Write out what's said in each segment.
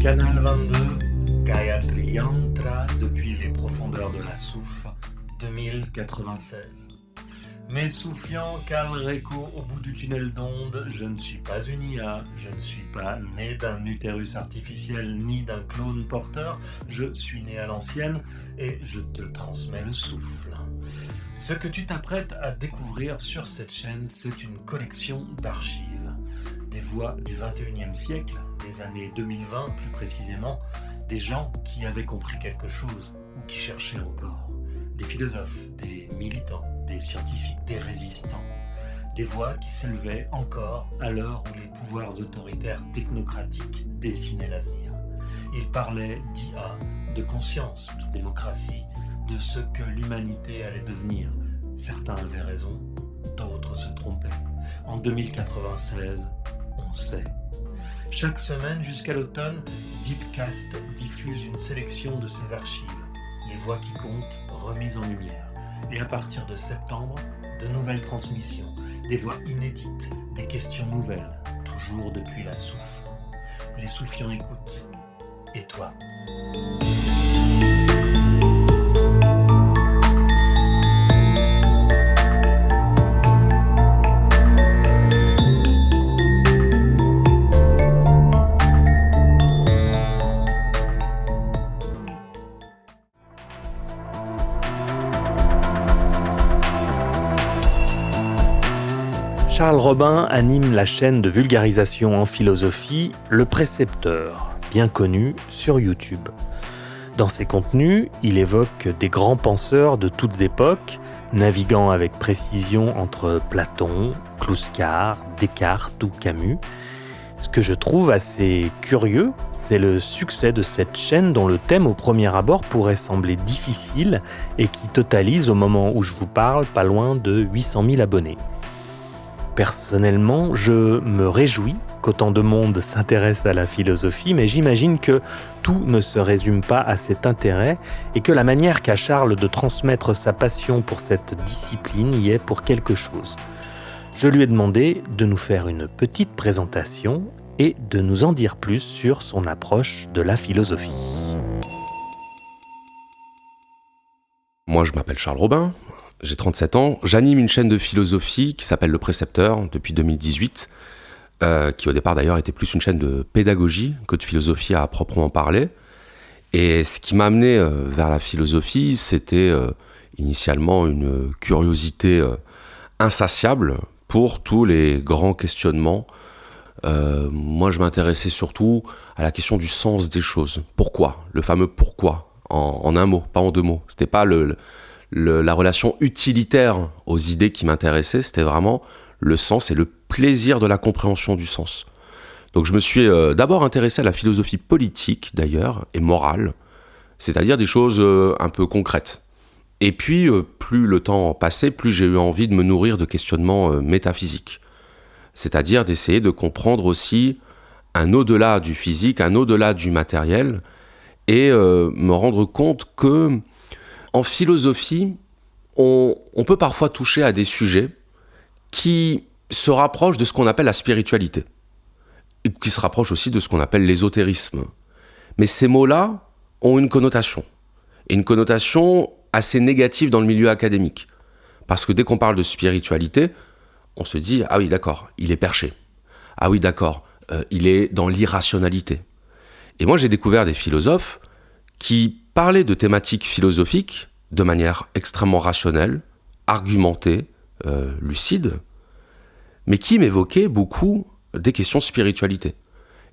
Canal 22, Gayatri Yantra depuis les profondeurs de la Souf, 2096. Mais soufiant Calreco au bout du tunnel d'onde, je ne suis pas une IA, je ne suis pas né d'un utérus artificiel ni d'un clone porteur, je suis né à l'ancienne et je te transmets le souffle. Ce que tu t'apprêtes à découvrir sur cette chaîne, c'est une collection d'archives. Des voix du 21e siècle, des années 2020 plus précisément, des gens qui avaient compris quelque chose ou qui cherchaient encore. Des philosophes, des militants, des scientifiques, des résistants. Des voix qui s'élevaient encore à l'heure où les pouvoirs autoritaires technocratiques dessinaient l'avenir. Ils parlaient d'IA, de conscience, de démocratie, de ce que l'humanité allait devenir. Certains avaient raison, d'autres se trompaient. En 2096, on sait. Chaque semaine jusqu'à l'automne, Deepcast diffuse une sélection de ses archives. Les voix qui comptent, remises en lumière. Et à partir de septembre, de nouvelles transmissions, des voix inédites, des questions nouvelles, toujours depuis la Souf. Les soufiants écoutent. Et toi ? Charles Robin anime la chaîne de vulgarisation en philosophie Le Précepteur, bien connu sur YouTube. Dans ses contenus, il évoque des grands penseurs de toutes époques, naviguant avec précision entre Platon, Clouscar, Descartes ou Camus. Ce que je trouve assez curieux, c'est le succès de cette chaîne dont le thème au premier abord pourrait sembler difficile et qui totalise au moment où je vous parle pas loin de 800 000 abonnés. Personnellement, je me réjouis qu'autant de monde s'intéresse à la philosophie, mais j'imagine que tout ne se résume pas à cet intérêt et que la manière qu'a Charles de transmettre sa passion pour cette discipline y est pour quelque chose. Je lui ai demandé de nous faire une petite présentation et de nous en dire plus sur son approche de la philosophie. Moi, je m'appelle Charles Robin. J'ai 37 ans, j'anime une chaîne de philosophie qui s'appelle Le Précepteur depuis 2018, qui au départ d'ailleurs était plus une chaîne de pédagogie que de philosophie à proprement parler. Et ce qui m'a amené vers la philosophie, c'était initialement une curiosité insatiable pour tous les grands questionnements. Moi, je m'intéressais surtout à la question du sens des choses. Pourquoi ? Le fameux pourquoi, en un mot, pas en deux mots. C'était pas la relation utilitaire aux idées qui m'intéressaient, c'était vraiment le sens et le plaisir de la compréhension du sens. Donc je me suis d'abord intéressé à la philosophie politique d'ailleurs, et morale, c'est-à-dire des choses un peu concrètes. Et puis, plus le temps passait, plus j'ai eu envie de me nourrir de questionnements métaphysiques. C'est-à-dire d'essayer de comprendre aussi un au-delà du physique, un au-delà du matériel, et me rendre compte que en philosophie, on peut parfois toucher à des sujets qui se rapprochent de ce qu'on appelle la spiritualité, et qui se rapprochent aussi de ce qu'on appelle l'ésotérisme. Mais ces mots-là ont une connotation, et une connotation assez négative dans le milieu académique. Parce que dès qu'on parle de spiritualité, on se dit « Ah oui, d'accord, il est perché. Ah oui, d'accord, il est dans l'irrationalité. » Et moi, j'ai découvert des philosophes qui parlaient de thématiques philosophiques de manière extrêmement rationnelle, argumentée, lucide, mais qui m'évoquaient beaucoup des questions de spiritualité.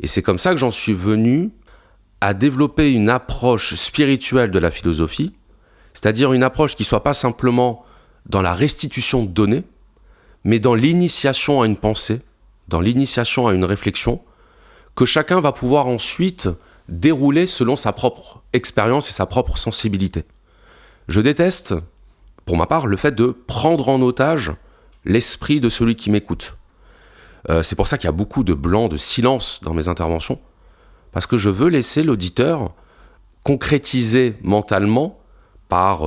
Et c'est comme ça que j'en suis venu à développer une approche spirituelle de la philosophie, c'est-à-dire une approche qui ne soit pas simplement dans la restitution de données, mais dans l'initiation à une pensée, dans l'initiation à une réflexion, que chacun va pouvoir ensuite dérouler selon sa propre expérience et sa propre sensibilité. Je déteste, pour ma part, le fait de prendre en otage l'esprit de celui qui m'écoute. C'est pour ça qu'il y a beaucoup de blanc, de silence dans mes interventions, parce que je veux laisser l'auditeur concrétiser mentalement par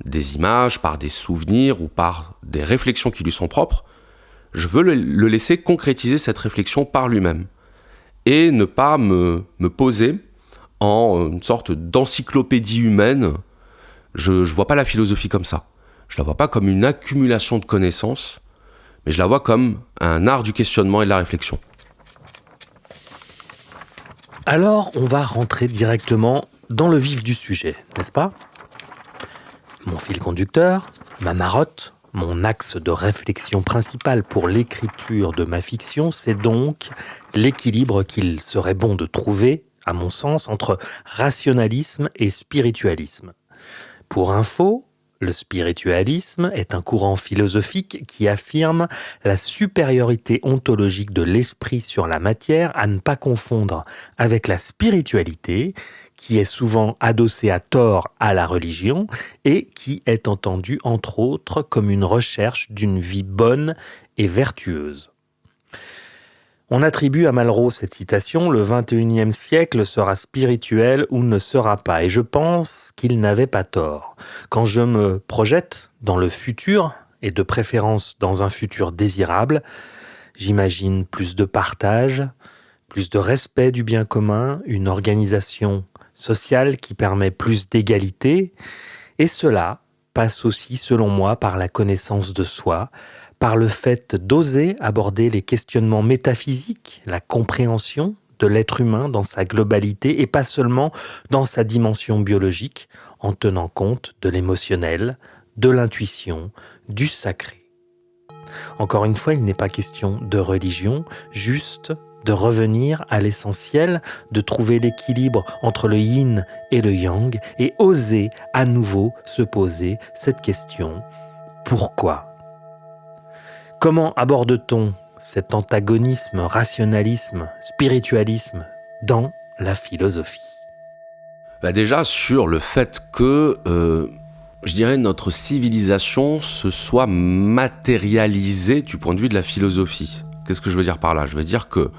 des images, par des souvenirs ou par des réflexions qui lui sont propres. Je veux le laisser concrétiser cette réflexion par lui-même et ne pas me poser en une sorte d'encyclopédie humaine. Je ne vois pas la philosophie comme ça. Je la vois pas comme une accumulation de connaissances, mais je la vois comme un art du questionnement et de la réflexion. Alors, on va rentrer directement dans le vif du sujet, n'est-ce pas ? Mon fil conducteur, ma marotte, mon axe de réflexion principal pour l'écriture de ma fiction, c'est donc l'équilibre qu'il serait bon de trouver, à mon sens, entre rationalisme et spiritualisme. Pour info, le spiritualisme est un courant philosophique qui affirme la supériorité ontologique de l'esprit sur la matière, à ne pas confondre avec la spiritualité, qui est souvent adossée à tort à la religion et qui est entendue, entre autres, comme une recherche d'une vie bonne et vertueuse. On attribue à Malraux cette citation « Le XXIe siècle sera spirituel ou ne sera pas ». Et je pense qu'il n'avait pas tort. Quand je me projette dans le futur, et de préférence dans un futur désirable, j'imagine plus de partage, plus de respect du bien commun, une organisation sociale qui permet plus d'égalité. Et cela passe aussi, selon moi, par la connaissance de soi, par le fait d'oser aborder les questionnements métaphysiques, la compréhension de l'être humain dans sa globalité et pas seulement dans sa dimension biologique, en tenant compte de l'émotionnel, de l'intuition, du sacré. Encore une fois, il n'est pas question de religion, juste de revenir à l'essentiel, de trouver l'équilibre entre le yin et le yang et oser à nouveau se poser cette question « Pourquoi ?» Comment aborde-t-on cet antagonisme, rationalisme, spiritualisme dans la philosophie ? Déjà sur le fait que, je dirais, notre civilisation se soit matérialisée du point de vue de la philosophie. Qu'est-ce que je veux dire par là ? Je veux dire que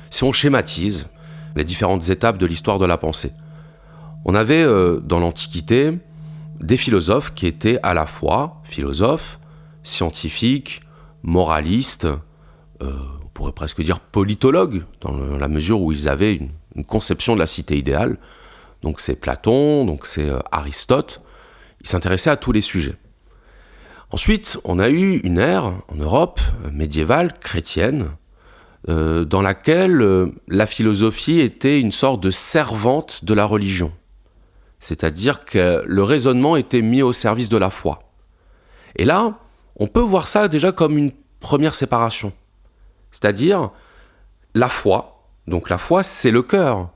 si on schématise les différentes étapes de l'histoire de la pensée, on avait dans l'Antiquité des philosophes qui étaient à la fois philosophes, scientifiques, moralistes, on pourrait presque dire politologues, dans la mesure où ils avaient une conception de la cité idéale. Donc c'est Platon, donc c'est Aristote. Ils s'intéressaient à tous les sujets. Ensuite, on a eu une ère en Europe médiévale, chrétienne, dans laquelle la philosophie était une sorte de servante de la religion. C'est-à-dire que le raisonnement était mis au service de la foi. Et là, on peut voir ça déjà comme une première séparation. C'est-à-dire la foi. Donc la foi, c'est le cœur.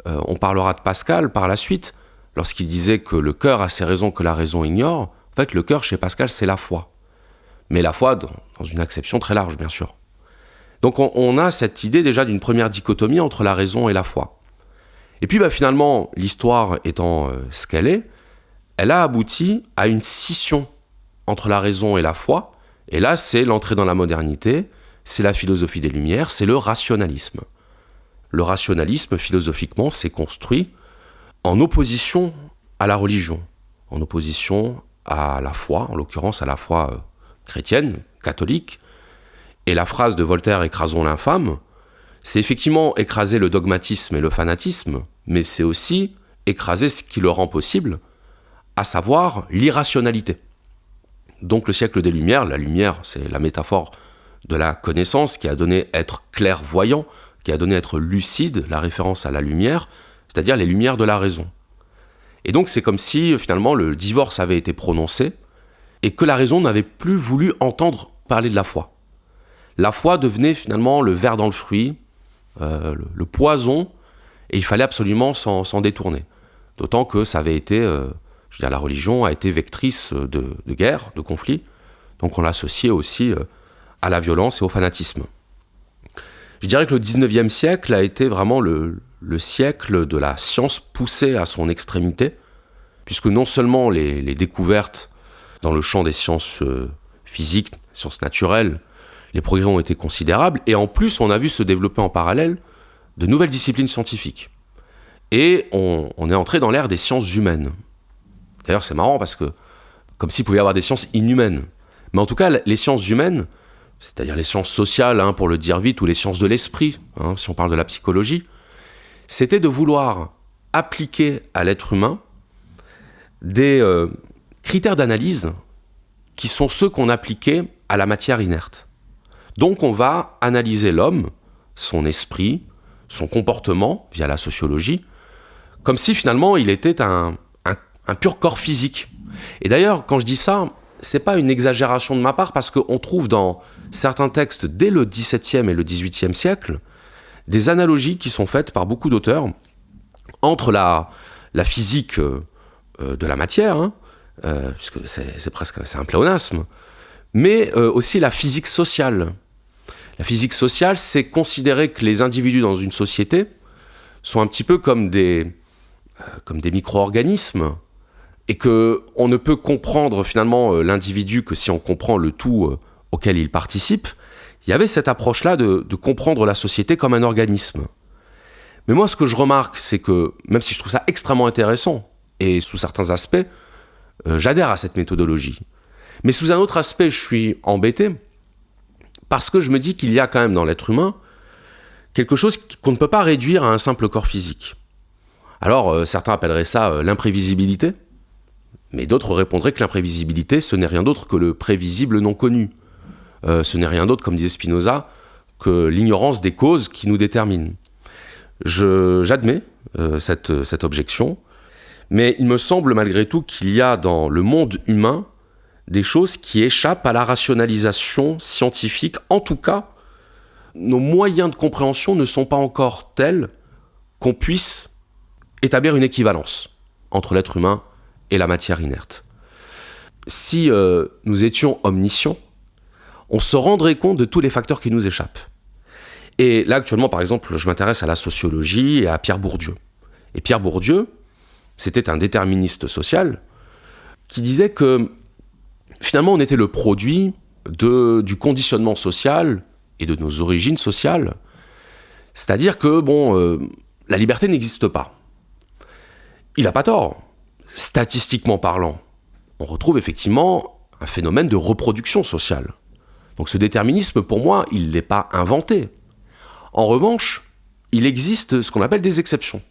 On parlera de Pascal par la suite, lorsqu'il disait que le cœur a ses raisons que la raison ignore. En fait, le cœur, chez Pascal, c'est la foi. Mais la foi dans une acception très large, bien sûr. Donc on a cette idée déjà d'une première dichotomie entre la raison et la foi. Et puis finalement, l'histoire étant ce qu'elle est, elle a abouti à une scission entre la raison et la foi. Et là, c'est l'entrée dans la modernité, c'est la philosophie des Lumières, c'est le rationalisme. Le rationalisme, philosophiquement, s'est construit en opposition à la religion, en opposition à la foi, en l'occurrence à la foi chrétienne, catholique. Et la phrase de Voltaire « écrasons l'infâme », c'est effectivement écraser le dogmatisme et le fanatisme, mais c'est aussi écraser ce qui le rend possible, à savoir l'irrationalité. Donc le siècle des Lumières, la lumière, c'est la métaphore de la connaissance qui a donné être clairvoyant, qui a donné être lucide, la référence à la lumière, c'est-à-dire les lumières de la raison. Et donc c'est comme si finalement le divorce avait été prononcé et que la raison n'avait plus voulu entendre parler de la foi. La foi devenait finalement le ver dans le fruit, le poison, et il fallait absolument s'en détourner. D'autant que ça avait été, la religion a été vectrice de guerre, de conflits, donc on l'associait aussi à la violence et au fanatisme. Je dirais que le 19e siècle a été vraiment le siècle de la science poussée à son extrémité, puisque non seulement les découvertes dans le champ des sciences physiques, sciences naturelles, les progrès ont été considérables, et en plus on a vu se développer en parallèle de nouvelles disciplines scientifiques. Et on est entré dans l'ère des sciences humaines. D'ailleurs c'est marrant parce que, comme s'il pouvait y avoir des sciences inhumaines. Mais en tout cas, les sciences humaines, c'est-à-dire les sciences sociales, pour le dire vite, ou les sciences de l'esprit, si on parle de la psychologie, c'était de vouloir appliquer à l'être humain des critères d'analyse qui sont ceux qu'on appliquait à la matière inerte. Donc on va analyser l'homme, son esprit, son comportement via la sociologie, comme si finalement il était un pur corps physique. Et d'ailleurs, quand je dis ça, c'est pas une exagération de ma part, parce qu'on trouve dans certains textes, dès le XVIIe et le XVIIIe siècle, des analogies qui sont faites par beaucoup d'auteurs entre la physique de la matière, puisque c'est un pléonasme, mais aussi la physique sociale. La physique sociale, c'est considérer que les individus dans une société sont un petit peu comme des micro-organismes, et qu'on ne peut comprendre finalement l'individu que si on comprend le tout auquel il participe. Il y avait cette approche-là de comprendre la société comme un organisme. Mais moi, ce que je remarque, c'est que, même si je trouve ça extrêmement intéressant, et sous certains aspects, j'adhère à cette méthodologie. Mais sous un autre aspect, je suis embêté, parce que je me dis qu'il y a quand même dans l'être humain quelque chose qu'on ne peut pas réduire à un simple corps physique. Alors, certains appelleraient ça l'imprévisibilité, mais d'autres répondraient que l'imprévisibilité, ce n'est rien d'autre que le prévisible non connu. Ce n'est rien d'autre, comme disait Spinoza, que l'ignorance des causes qui nous déterminent. J'admets cette objection, mais il me semble malgré tout qu'il y a dans le monde humain des choses qui échappent à la rationalisation scientifique. En tout cas, nos moyens de compréhension ne sont pas encore tels qu'on puisse établir une équivalence entre l'être humain et la matière inerte. Si nous étions omniscients, on se rendrait compte de tous les facteurs qui nous échappent. Et là, actuellement, par exemple, je m'intéresse à la sociologie et à Pierre Bourdieu. Et Pierre Bourdieu, c'était un déterministe social qui disait que finalement, on était le produit du conditionnement social et de nos origines sociales. C'est-à-dire que, la liberté n'existe pas. Il n'a pas tort. Statistiquement parlant, on retrouve effectivement un phénomène de reproduction sociale. Donc ce déterminisme, pour moi, il n'est pas inventé. En revanche, il existe ce qu'on appelle des exceptions.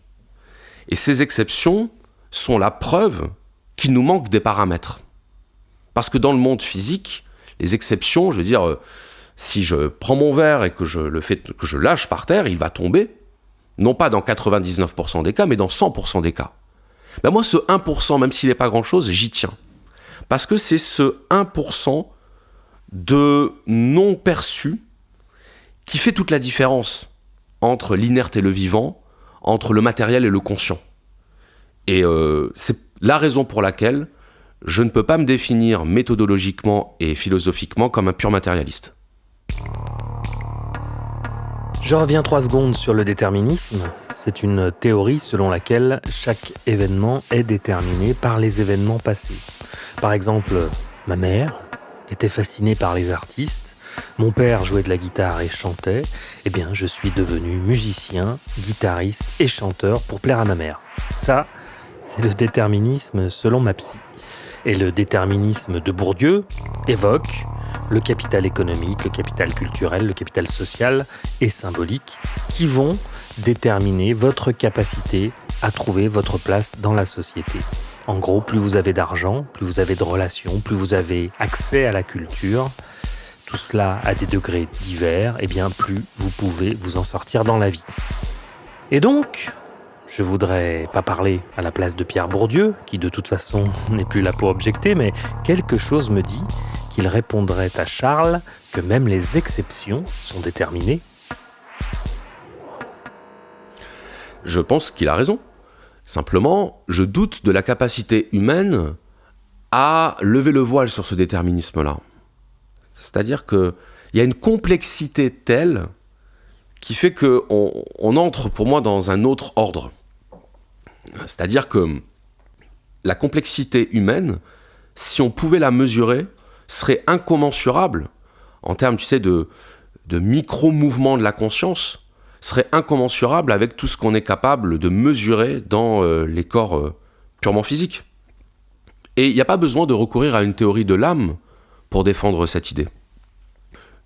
Et ces exceptions sont la preuve qu'il nous manque des paramètres. Parce que dans le monde physique, les exceptions, je veux dire, si je prends mon verre et que je lâche par terre, il va tomber, non pas dans 99% des cas, mais dans 100% des cas. Ben moi, ce 1%, même s'il n'est pas grand-chose, j'y tiens. Parce que c'est ce 1% de non-perçu qui fait toute la différence entre l'inerte et le vivant, entre le matériel et le conscient. Et c'est la raison pour laquelle je ne peux pas me définir méthodologiquement et philosophiquement comme un pur matérialiste. Je reviens 3 secondes sur le déterminisme. C'est une théorie selon laquelle chaque événement est déterminé par les événements passés. Par exemple, ma mère était fascinée par les artistes, mon père jouait de la guitare et chantait, eh bien je suis devenu musicien, guitariste et chanteur pour plaire à ma mère. Ça, c'est le déterminisme selon ma psy. Et le déterminisme de Bourdieu évoque le capital économique, le capital culturel, le capital social et symbolique qui vont déterminer votre capacité à trouver votre place dans la société. En gros, plus vous avez d'argent, plus vous avez de relations, plus vous avez accès à la culture, tout cela à des degrés divers, et bien plus vous pouvez vous en sortir dans la vie. Et donc, je voudrais pas parler à la place de Pierre Bourdieu, qui de toute façon n'est plus là pour objecter, mais quelque chose me dit qu'il répondrait à Charles que même les exceptions sont déterminées. Je pense qu'il a raison. Simplement, je doute de la capacité humaine à lever le voile sur ce déterminisme-là. C'est-à-dire qu'il y a une complexité telle qui fait qu'on entre, pour moi, dans un autre ordre. C'est-à-dire que la complexité humaine, si on pouvait la mesurer, serait incommensurable en termes, de micro-mouvements de la conscience, serait incommensurable avec tout ce qu'on est capable de mesurer dans les corps purement physiques. Et il n'y a pas besoin de recourir à une théorie de l'âme pour défendre cette idée.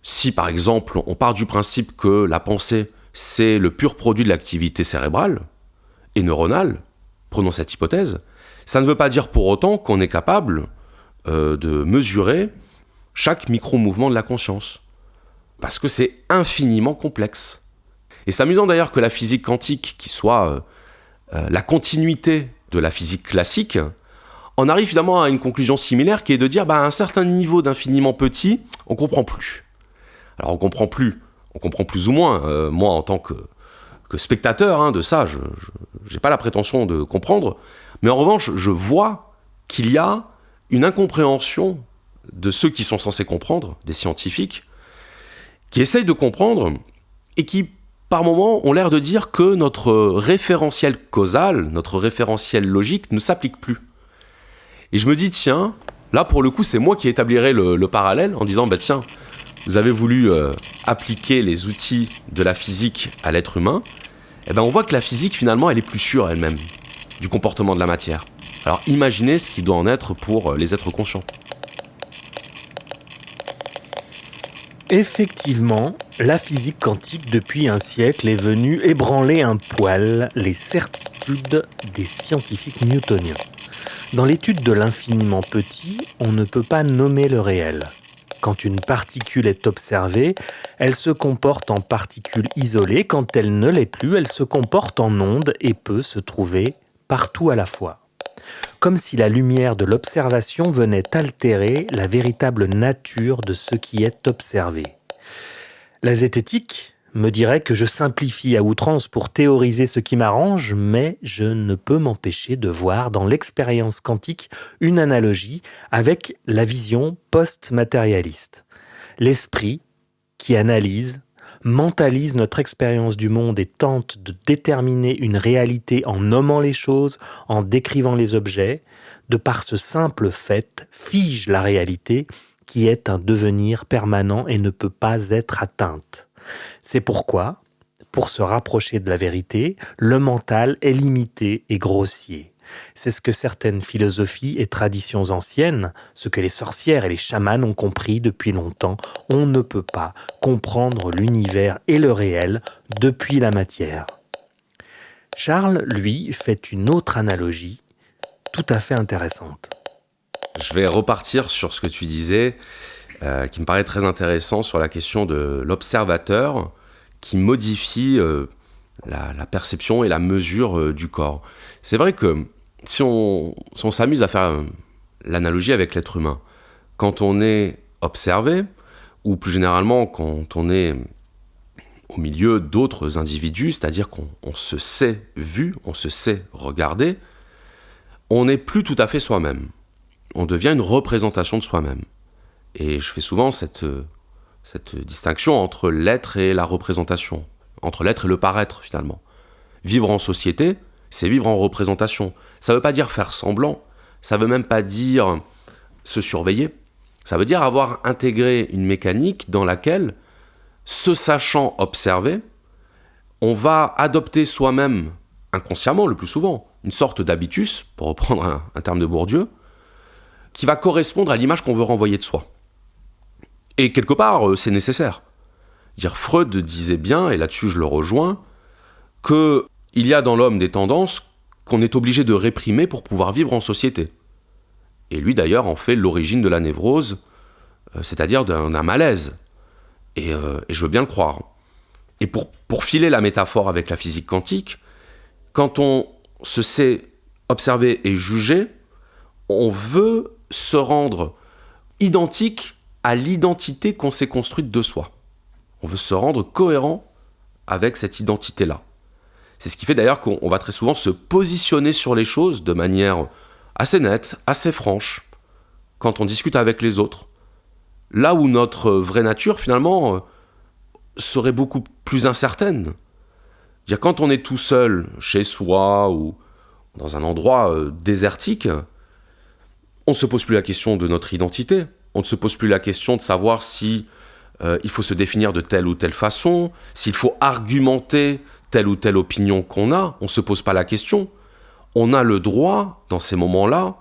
Si, par exemple, on part du principe que la pensée, c'est le pur produit de l'activité cérébrale, et neuronale, prenons cette hypothèse, ça ne veut pas dire pour autant qu'on est capable de mesurer chaque micro-mouvement de la conscience. Parce que c'est infiniment complexe. Et c'est amusant d'ailleurs que la physique quantique, qui soit la continuité de la physique classique, on arrive finalement à une conclusion similaire qui est de dire à un certain niveau d'infiniment petit, on ne comprend plus. Alors on comprend plus ou moins. Moi, en tant que spectateur de ça, je n'ai pas la prétention de comprendre, mais en revanche, je vois qu'il y a une incompréhension de ceux qui sont censés comprendre, des scientifiques, qui essayent de comprendre et qui, par moments, ont l'air de dire que notre référentiel causal, notre référentiel logique ne s'applique plus. Et je me dis, tiens, là, pour le coup, c'est moi qui établirai le parallèle en disant, tiens, vous avez voulu appliquer les outils de la physique à l'être humain, on voit que la physique, finalement, elle est plus sûre elle-même du comportement de la matière. Alors imaginez ce qui doit en être pour les êtres conscients. Effectivement, la physique quantique depuis un siècle est venue ébranler un poil les certitudes des scientifiques newtoniens. Dans l'étude de l'infiniment petit, on ne peut pas nommer le réel. Quand une particule est observée, elle se comporte en particule isolée. Quand elle ne l'est plus, elle se comporte en onde et peut se trouver partout à la fois. Comme si la lumière de l'observation venait altérer la véritable nature de ce qui est observé. La zététique me dirait que je simplifie à outrance pour théoriser ce qui m'arrange, mais je ne peux m'empêcher de voir dans l'expérience quantique une analogie avec la vision post-matérialiste. L'esprit qui analyse, mentalise notre expérience du monde et tente de déterminer une réalité en nommant les choses, en décrivant les objets, de par ce simple fait, fige la réalité qui est un devenir permanent et ne peut pas être atteinte. C'est pourquoi, pour se rapprocher de la vérité, le mental est limité et grossier. C'est ce que certaines philosophies et traditions anciennes, ce que les sorcières et les chamans ont compris depuis longtemps, on ne peut pas comprendre l'univers et le réel depuis la matière. Charles, lui, fait une autre analogie tout à fait intéressante. Je vais repartir sur ce que tu disais, qui me paraît très intéressant sur la question de l'observateur qui modifie la perception et la mesure du corps. C'est vrai que si on s'amuse à faire l'analogie avec l'être humain, quand on est observé, ou plus généralement quand on est au milieu d'autres individus, c'est-à-dire qu'on se sait vu, on se sait regardé, on n'est plus tout à fait soi-même. On devient une représentation de soi-même. Et je fais souvent cette distinction entre l'être et la représentation, entre l'être et le paraître finalement. Vivre en société, c'est vivre en représentation. Ça ne veut pas dire faire semblant, ça ne veut même pas dire se surveiller. Ça veut dire avoir intégré une mécanique dans laquelle, se sachant observer, on va adopter soi-même, inconsciemment le plus souvent, une sorte d'habitus, pour reprendre un terme de Bourdieu, qui va correspondre à l'image qu'on veut renvoyer de soi. Et quelque part, c'est nécessaire. Freud disait bien, et là-dessus je le rejoins, qu'il y a dans l'homme des tendances qu'on est obligé de réprimer pour pouvoir vivre en société. Et lui d'ailleurs en fait l'origine de la névrose, c'est-à-dire d'un malaise. Et je veux bien le croire. Et pour filer la métaphore avec la physique quantique, quand on se sait observer et juger, on veut se rendre identique à l'identité qu'on s'est construite de soi. On veut se rendre cohérent avec cette identité-là. C'est ce qui fait d'ailleurs qu'on va très souvent se positionner sur les choses de manière assez nette, assez franche, quand on discute avec les autres. Là où notre vraie nature, finalement, serait beaucoup plus incertaine. Quand on est tout seul, chez soi, ou dans un endroit désertique, on ne se pose plus la question de notre identité. On ne se pose plus la question de savoir si il faut se définir de telle ou telle façon, s'il faut argumenter telle ou telle opinion qu'on a. On ne se pose pas la question. On a le droit, dans ces moments-là,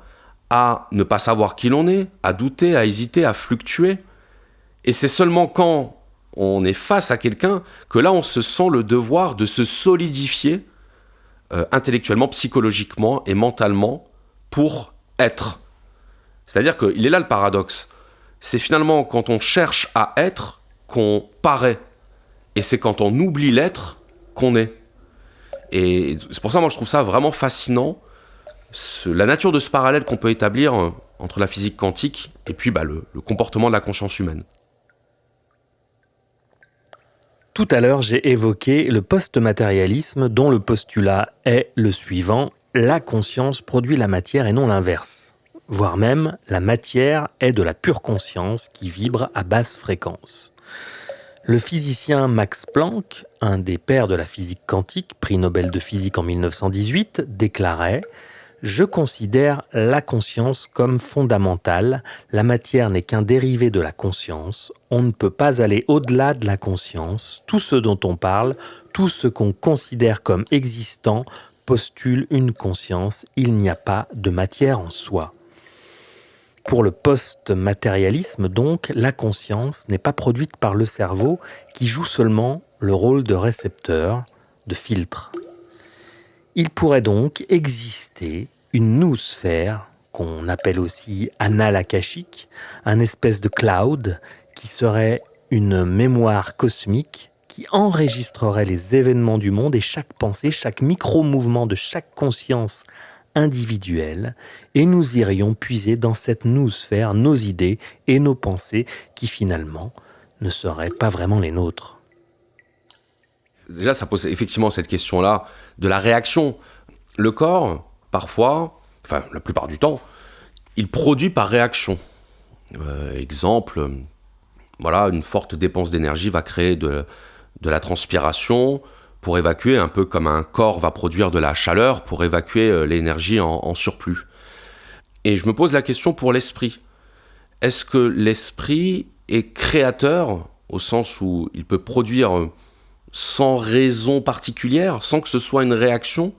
à ne pas savoir qui l'on est, à douter, à hésiter, à fluctuer. Et c'est seulement quand on est face à quelqu'un que là, on se sent le devoir de se solidifier intellectuellement, psychologiquement et mentalement pour être. C'est-à-dire qu'il est là le paradoxe. C'est finalement quand on cherche à être qu'on paraît. Et c'est quand on oublie l'être qu'on est. Et c'est pour ça, moi, je trouve ça vraiment fascinant, la nature de ce parallèle qu'on peut établir entre la physique quantique et puis le comportement de la conscience humaine. Tout à l'heure, j'ai évoqué le post-matérialisme dont le postulat est le suivant: la conscience produit la matière et non l'inverse. Voire même, la matière est de la pure conscience qui vibre à basse fréquence. Le physicien Max Planck, un des pères de la physique quantique, prix Nobel de physique en 1918, déclarait « Je considère la conscience comme fondamentale. La matière n'est qu'un dérivé de la conscience. On ne peut pas aller au-delà de la conscience. Tout ce dont on parle, tout ce qu'on considère comme existant, postule une conscience. Il n'y a pas de matière en soi. » Pour le post-matérialisme, donc, la conscience n'est pas produite par le cerveau qui joue seulement le rôle de récepteur, de filtre. Il pourrait donc exister une noosphère, qu'on appelle aussi annales akashiques, un espèce de cloud qui serait une mémoire cosmique qui enregistrerait les événements du monde et chaque pensée, chaque micro-mouvement de chaque conscience individuelle, et nous irions puiser dans cette noosphère nos idées et nos pensées qui finalement ne seraient pas vraiment les nôtres. Déjà, ça pose effectivement cette question-là de la réaction. Le corps, parfois, enfin la plupart du temps, il produit par réaction. Exemple, une forte dépense d'énergie va créer de la transpiration pour évacuer, un peu comme un corps va produire de la chaleur pour évacuer l'énergie en surplus. Et je me pose la question pour l'esprit. Est-ce que l'esprit est créateur, au sens où il peut produire sans raison particulière, sans que ce soit une réaction?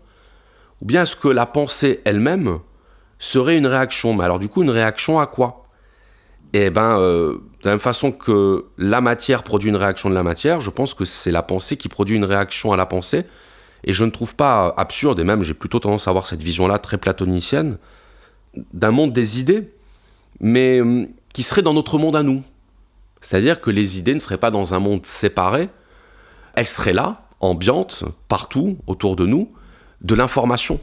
Ou bien est-ce que la pensée elle-même serait une réaction? Mais alors du coup, une réaction à quoi? De la même façon que la matière produit une réaction de la matière, je pense que c'est la pensée qui produit une réaction à la pensée. Et je ne trouve pas absurde, et même j'ai plutôt tendance à avoir cette vision-là très platonicienne, d'un monde des idées, mais qui serait dans notre monde à nous. C'est-à-dire que les idées ne seraient pas dans un monde séparé, elles seraient là, ambiantes, partout, autour de nous, de l'information.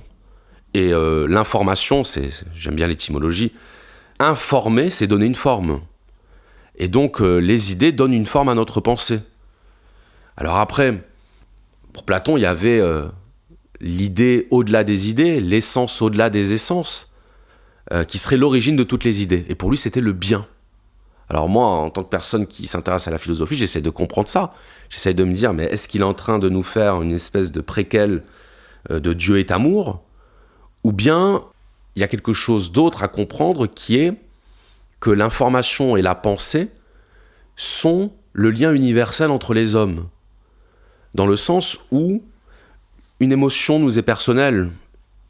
Et l'information, j'aime bien l'étymologie, informer, c'est donner une forme. Et donc, les idées donnent une forme à notre pensée. Alors après, pour Platon, il y avait l'idée au-delà des idées, l'essence au-delà des essences, qui serait l'origine de toutes les idées. Et pour lui, c'était le bien. Alors moi, en tant que personne qui s'intéresse à la philosophie, j'essaie de comprendre ça. J'essaie de me dire, mais est-ce qu'il est en train de nous faire une espèce de préquel de Dieu est amour? Ou bien il y a quelque chose d'autre à comprendre qui est que l'information et la pensée sont le lien universel entre les hommes. Dans le sens où une émotion nous est personnelle,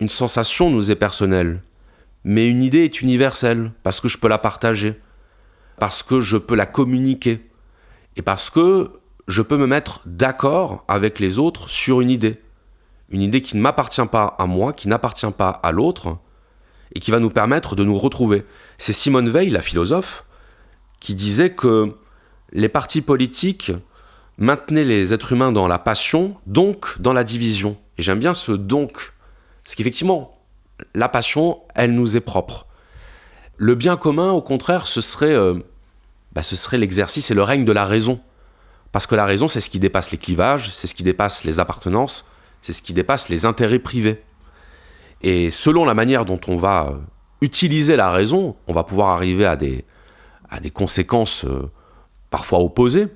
une sensation nous est personnelle, mais une idée est universelle parce que je peux la partager, parce que je peux la communiquer et parce que je peux me mettre d'accord avec les autres sur une idée qui ne m'appartient pas à moi, qui n'appartient pas à l'autre, et qui va nous permettre de nous retrouver. C'est Simone Veil, la philosophe, qui disait que les partis politiques maintenaient les êtres humains dans la passion, donc dans la division. Et j'aime bien ce « donc », parce qu'effectivement, la passion, elle nous est propre. Le bien commun, au contraire, ce serait l'exercice et le règne de la raison. Parce que la raison, c'est ce qui dépasse les clivages, c'est ce qui dépasse les appartenances, c'est ce qui dépasse les intérêts privés. Et selon la manière dont on va utiliser la raison, on va pouvoir arriver à des conséquences parfois opposées.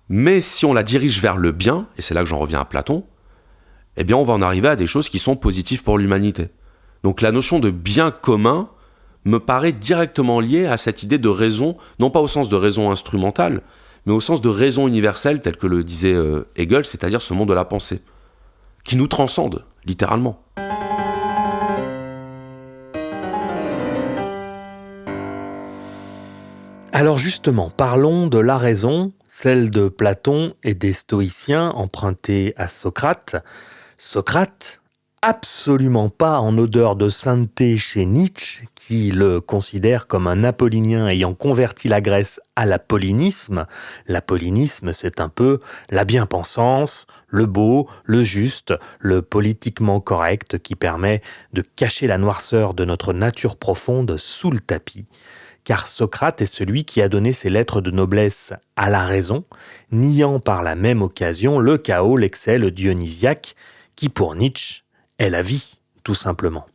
Mais si on la dirige vers le bien, et c'est là que j'en reviens à Platon, eh bien on va en arriver à des choses qui sont positives pour l'humanité. Donc la notion de bien commun me paraît directement liée à cette idée de raison, non pas au sens de raison instrumentale, mais au sens de raison universelle, tel que le disait Hegel, c'est-à-dire ce monde de la pensée, qui nous transcende, littéralement. Alors justement, parlons de la raison, celle de Platon et des stoïciens empruntée à Socrate. Socrate absolument pas en odeur de sainteté chez Nietzsche, qui le considère comme un apollinien ayant converti la Grèce à l'apollinisme. L'apollinisme, c'est un peu la bien-pensance, le beau, le juste, le politiquement correct qui permet de cacher la noirceur de notre nature profonde sous le tapis. Car Socrate est celui qui a donné ses lettres de noblesse à la raison, niant par la même occasion le chaos, l'excès, le dionysiaque, qui pour Nietzsche est la vie, tout simplement.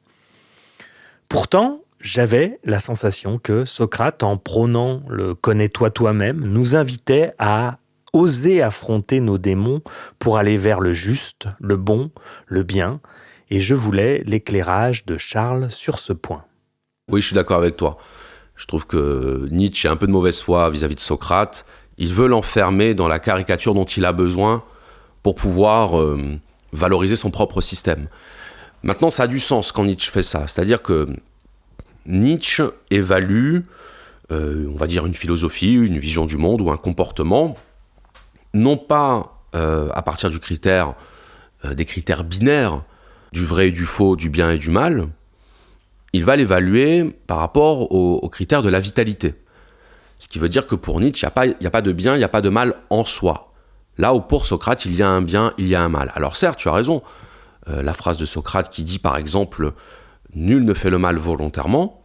Pourtant, j'avais la sensation que Socrate, en prônant le « connais-toi toi-même », nous invitait à oser affronter nos démons pour aller vers le juste, le bon, le bien, et je voulais l'éclairage de Charles sur ce point. Oui, je suis d'accord avec toi. Je trouve que Nietzsche a un peu de mauvaise foi vis-à-vis de Socrate. Il veut l'enfermer dans la caricature dont il a besoin pour pouvoir valoriser son propre système. Maintenant, ça a du sens quand Nietzsche fait ça. C'est-à-dire que Nietzsche évalue, on va dire, une philosophie, une vision du monde ou un comportement, non pas à partir des critères binaires, du vrai et du faux, du bien et du mal. Il va l'évaluer par rapport aux critères de la vitalité. Ce qui veut dire que pour Nietzsche, il n'y a pas de bien, il n'y a pas de mal en soi. Là où pour Socrate, il y a un bien, il y a un mal. Alors certes, tu as raison, la phrase de Socrate qui dit par exemple « Nul ne fait le mal volontairement,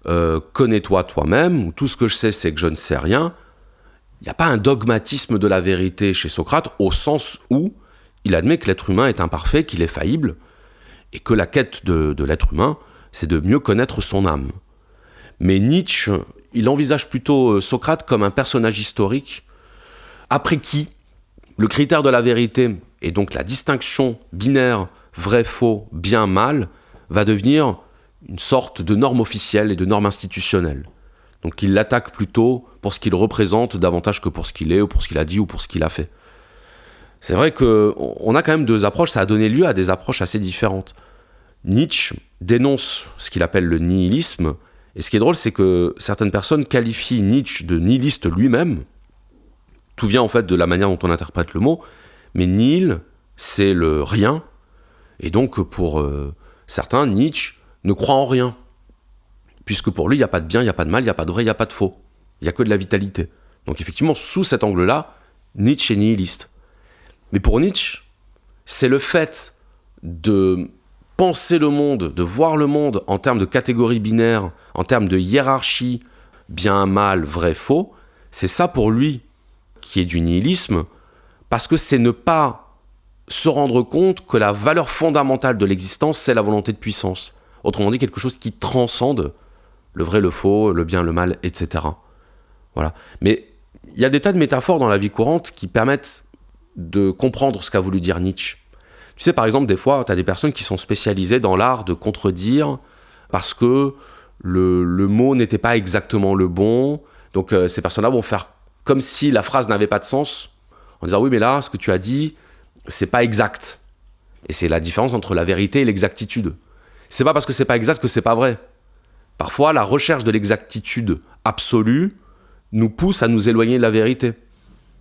connais-toi toi-même » ou « Tout ce que je sais, c'est que je ne sais rien ». Il n'y a pas un dogmatisme de la vérité chez Socrate au sens où il admet que l'être humain est imparfait, qu'il est faillible, et que la quête de l'être humain, c'est de mieux connaître son âme. Mais Nietzsche, il envisage plutôt Socrate comme un personnage historique après qui le critère de la vérité, et donc la distinction binaire vrai-faux, bien-mal, va devenir une sorte de norme officielle et de norme institutionnelle. Donc il l'attaque plutôt pour ce qu'il représente davantage que pour ce qu'il est, ou pour ce qu'il a dit, ou pour ce qu'il a fait. C'est vrai qu'on a quand même deux approches, ça a donné lieu à des approches assez différentes. Nietzsche dénonce ce qu'il appelle le nihilisme, et ce qui est drôle, c'est que certaines personnes qualifient Nietzsche de nihiliste lui-même. Tout vient en fait de la manière dont on interprète le mot, mais nihil, c'est le rien, et donc pour certains, Nietzsche ne croit en rien, puisque pour lui, il n'y a pas de bien, il n'y a pas de mal, il n'y a pas de vrai, il n'y a pas de faux, il n'y a que de la vitalité. Donc effectivement, sous cet angle-là, Nietzsche est nihiliste. Mais pour Nietzsche, c'est le fait de penser le monde, de voir le monde en termes de catégories binaires, en termes de hiérarchie, bien, mal, vrai, faux, c'est ça pour lui qui est du nihilisme, parce que c'est ne pas se rendre compte que la valeur fondamentale de l'existence, c'est la volonté de puissance. Autrement dit, quelque chose qui transcende le vrai, le faux, le bien, le mal, etc. Voilà. Mais il y a des tas de métaphores dans la vie courante qui permettent de comprendre ce qu'a voulu dire Nietzsche. Tu sais, par exemple, des fois, tu as des personnes qui sont spécialisées dans l'art de contredire parce que le mot n'était pas exactement le bon. Donc, ces personnes-là vont faire comme si la phrase n'avait pas de sens en disant « Oui, mais là, ce que tu as dit, c'est pas exact. » Et c'est la différence entre la vérité et l'exactitude. C'est pas parce que c'est pas exact que c'est pas vrai. Parfois, la recherche de l'exactitude absolue nous pousse à nous éloigner de la vérité.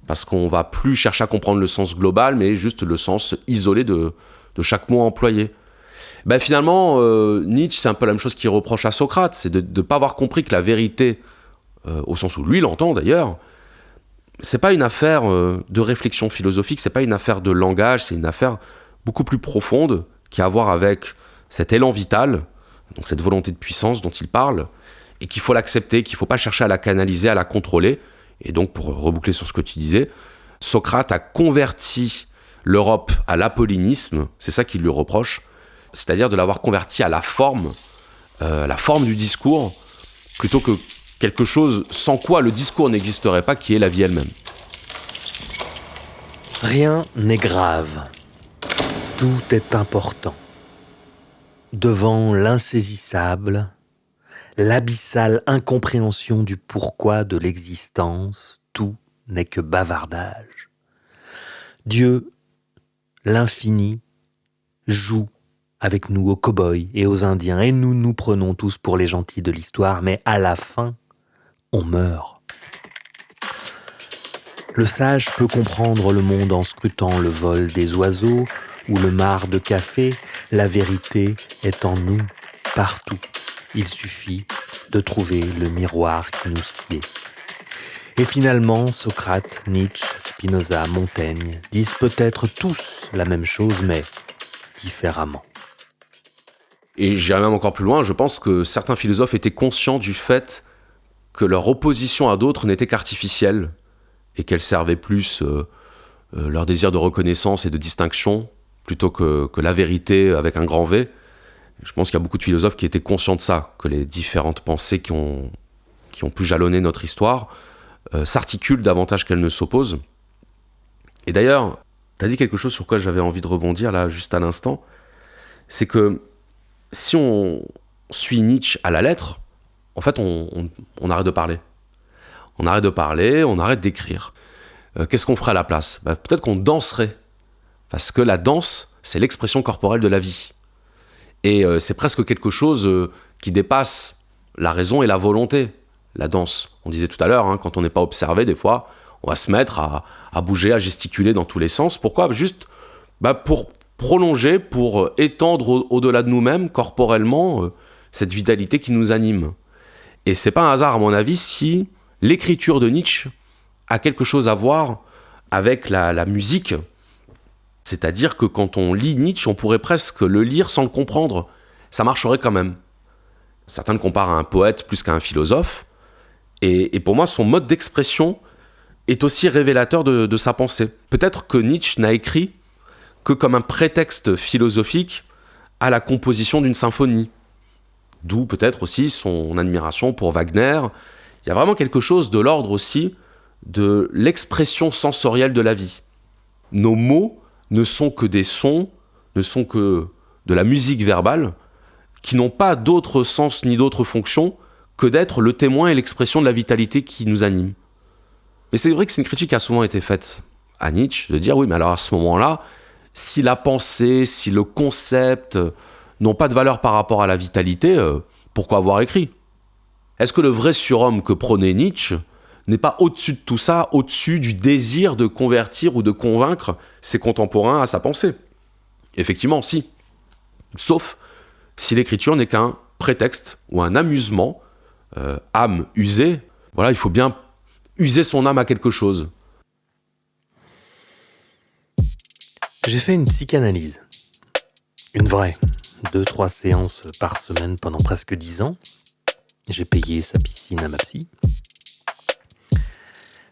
Parce qu'on va plus chercher à comprendre le sens global, mais juste le sens isolé de chaque mot employé. Ben finalement, Nietzsche, c'est un peu la même chose qu'il reproche à Socrate, c'est de ne pas avoir compris que la vérité, au sens où lui l'entend d'ailleurs, c'est pas une affaire de réflexion philosophique, c'est pas une affaire de langage, c'est une affaire beaucoup plus profonde qui a à voir avec cet élan vital, donc cette volonté de puissance dont il parle, et qu'il faut l'accepter, qu'il ne faut pas chercher à la canaliser, à la contrôler. Et donc, pour reboucler sur ce que tu disais, Socrate a converti l'Europe à l'apollinisme, c'est ça qu'il lui reproche, c'est-à-dire de l'avoir converti à la forme du discours, plutôt que quelque chose sans quoi le discours n'existerait pas, qui est la vie elle-même. Rien n'est grave. Tout est important. Devant l'insaisissable, l'abyssale incompréhension du pourquoi de l'existence, tout n'est que bavardage. Dieu, l'infini, joue avec nous aux cow-boys et aux Indiens, et nous nous prenons tous pour les gentils de l'histoire, mais à la fin, on meurt. Le sage peut comprendre le monde en scrutant le vol des oiseaux ou le marc de café, La vérité est en nous, partout. Il suffit de trouver le miroir qui nous sied. Et finalement, Socrate, Nietzsche, Spinoza, Montaigne disent peut-être tous la même chose, mais différemment. Et j'irai même encore plus loin, je pense que certains philosophes étaient conscients du fait que leur opposition à d'autres n'était qu'artificielle et qu'elle servait plus leur désir de reconnaissance et de distinction plutôt que la vérité avec un grand V. Je pense qu'il y a beaucoup de philosophes qui étaient conscients de ça, que les différentes pensées qui ont pu jalonner notre histoire s'articulent davantage qu'elles ne s'opposent. Et d'ailleurs, tu as dit quelque chose sur quoi j'avais envie de rebondir là juste à l'instant, c'est que si on suit Nietzsche à la lettre, en fait on arrête de parler. On arrête de parler, on arrête d'écrire. Qu'est-ce qu'on ferait à la place ? Peut-être qu'on danserait, parce que la danse, c'est l'expression corporelle de la vie. Et c'est presque quelque chose qui dépasse la raison et la volonté, la danse. On disait tout à l'heure, quand on n'est pas observé, des fois, on va se mettre à bouger, à gesticuler dans tous les sens. Pourquoi ? Juste pour prolonger, pour étendre au-delà de nous-mêmes, corporellement, cette vitalité qui nous anime. Et c'est pas un hasard, à mon avis, si l'écriture de Nietzsche a quelque chose à voir avec la musique. C'est-à-dire que quand on lit Nietzsche, on pourrait presque le lire sans le comprendre. Ça marcherait quand même. Certains le comparent à un poète plus qu'à un philosophe. Et pour moi, son mode d'expression est aussi révélateur de sa pensée. Peut-être que Nietzsche n'a écrit que comme un prétexte philosophique à la composition d'une symphonie. D'où peut-être aussi son admiration pour Wagner. Il y a vraiment quelque chose de l'ordre aussi de l'expression sensorielle de la vie. Nos mots ne sont que des sons, ne sont que de la musique verbale, qui n'ont pas d'autre sens ni d'autre fonction que d'être le témoin et l'expression de la vitalité qui nous anime. Mais c'est vrai que c'est une critique qui a souvent été faite à Nietzsche, de dire oui, mais alors à ce moment-là, si la pensée, si le concept n'ont pas de valeur par rapport à la vitalité, pourquoi avoir écrit ? Est-ce que le vrai surhomme que prônait Nietzsche n'est pas au-dessus de tout ça, au-dessus du désir de convertir ou de convaincre ses contemporains à sa pensée ? Effectivement, si. Sauf si l'écriture n'est qu'un prétexte ou un amusement, âme usée. Voilà, il faut bien user son âme à quelque chose. J'ai fait une psychanalyse. Une vraie. 2-3 séances par semaine pendant presque 10 ans. J'ai payé sa piscine à ma psy.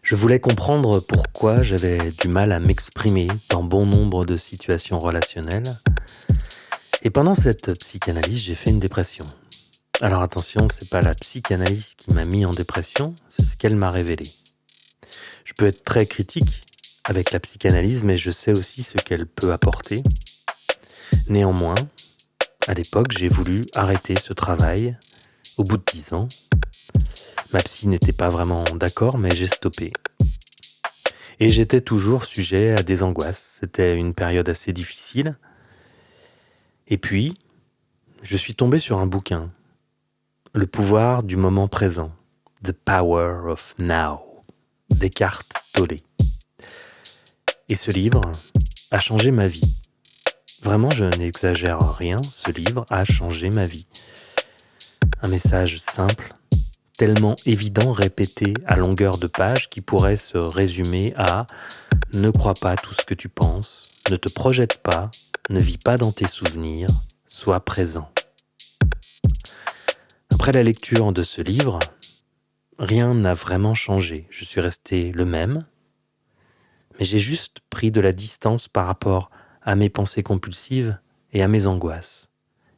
Je voulais comprendre pourquoi j'avais du mal à m'exprimer dans bon nombre de situations relationnelles. Et pendant cette psychanalyse, j'ai fait une dépression. Alors attention, c'est pas la psychanalyse qui m'a mis en dépression, c'est ce qu'elle m'a révélé. Je peux être très critique avec la psychanalyse, mais je sais aussi ce qu'elle peut apporter. Néanmoins, à l'époque, j'ai voulu arrêter ce travail au bout de 10 ans. Ma psy n'était pas vraiment d'accord, mais j'ai stoppé. Et j'étais toujours sujet à des angoisses. C'était une période assez difficile. Et puis, je suis tombé sur un bouquin. Le pouvoir du moment présent. The Power of Now. d'Eckhart Tolle. Et ce livre a changé ma vie. Vraiment, je n'exagère rien, ce livre a changé ma vie. Un message simple, tellement évident, répété à longueur de page, qui pourrait se résumer à « Ne crois pas tout ce que tu penses, ne te projette pas, ne vis pas dans tes souvenirs, sois présent ». Après la lecture de ce livre, rien n'a vraiment changé. Je suis resté le même, mais j'ai juste pris de la distance par rapport à mes pensées compulsives et à mes angoisses.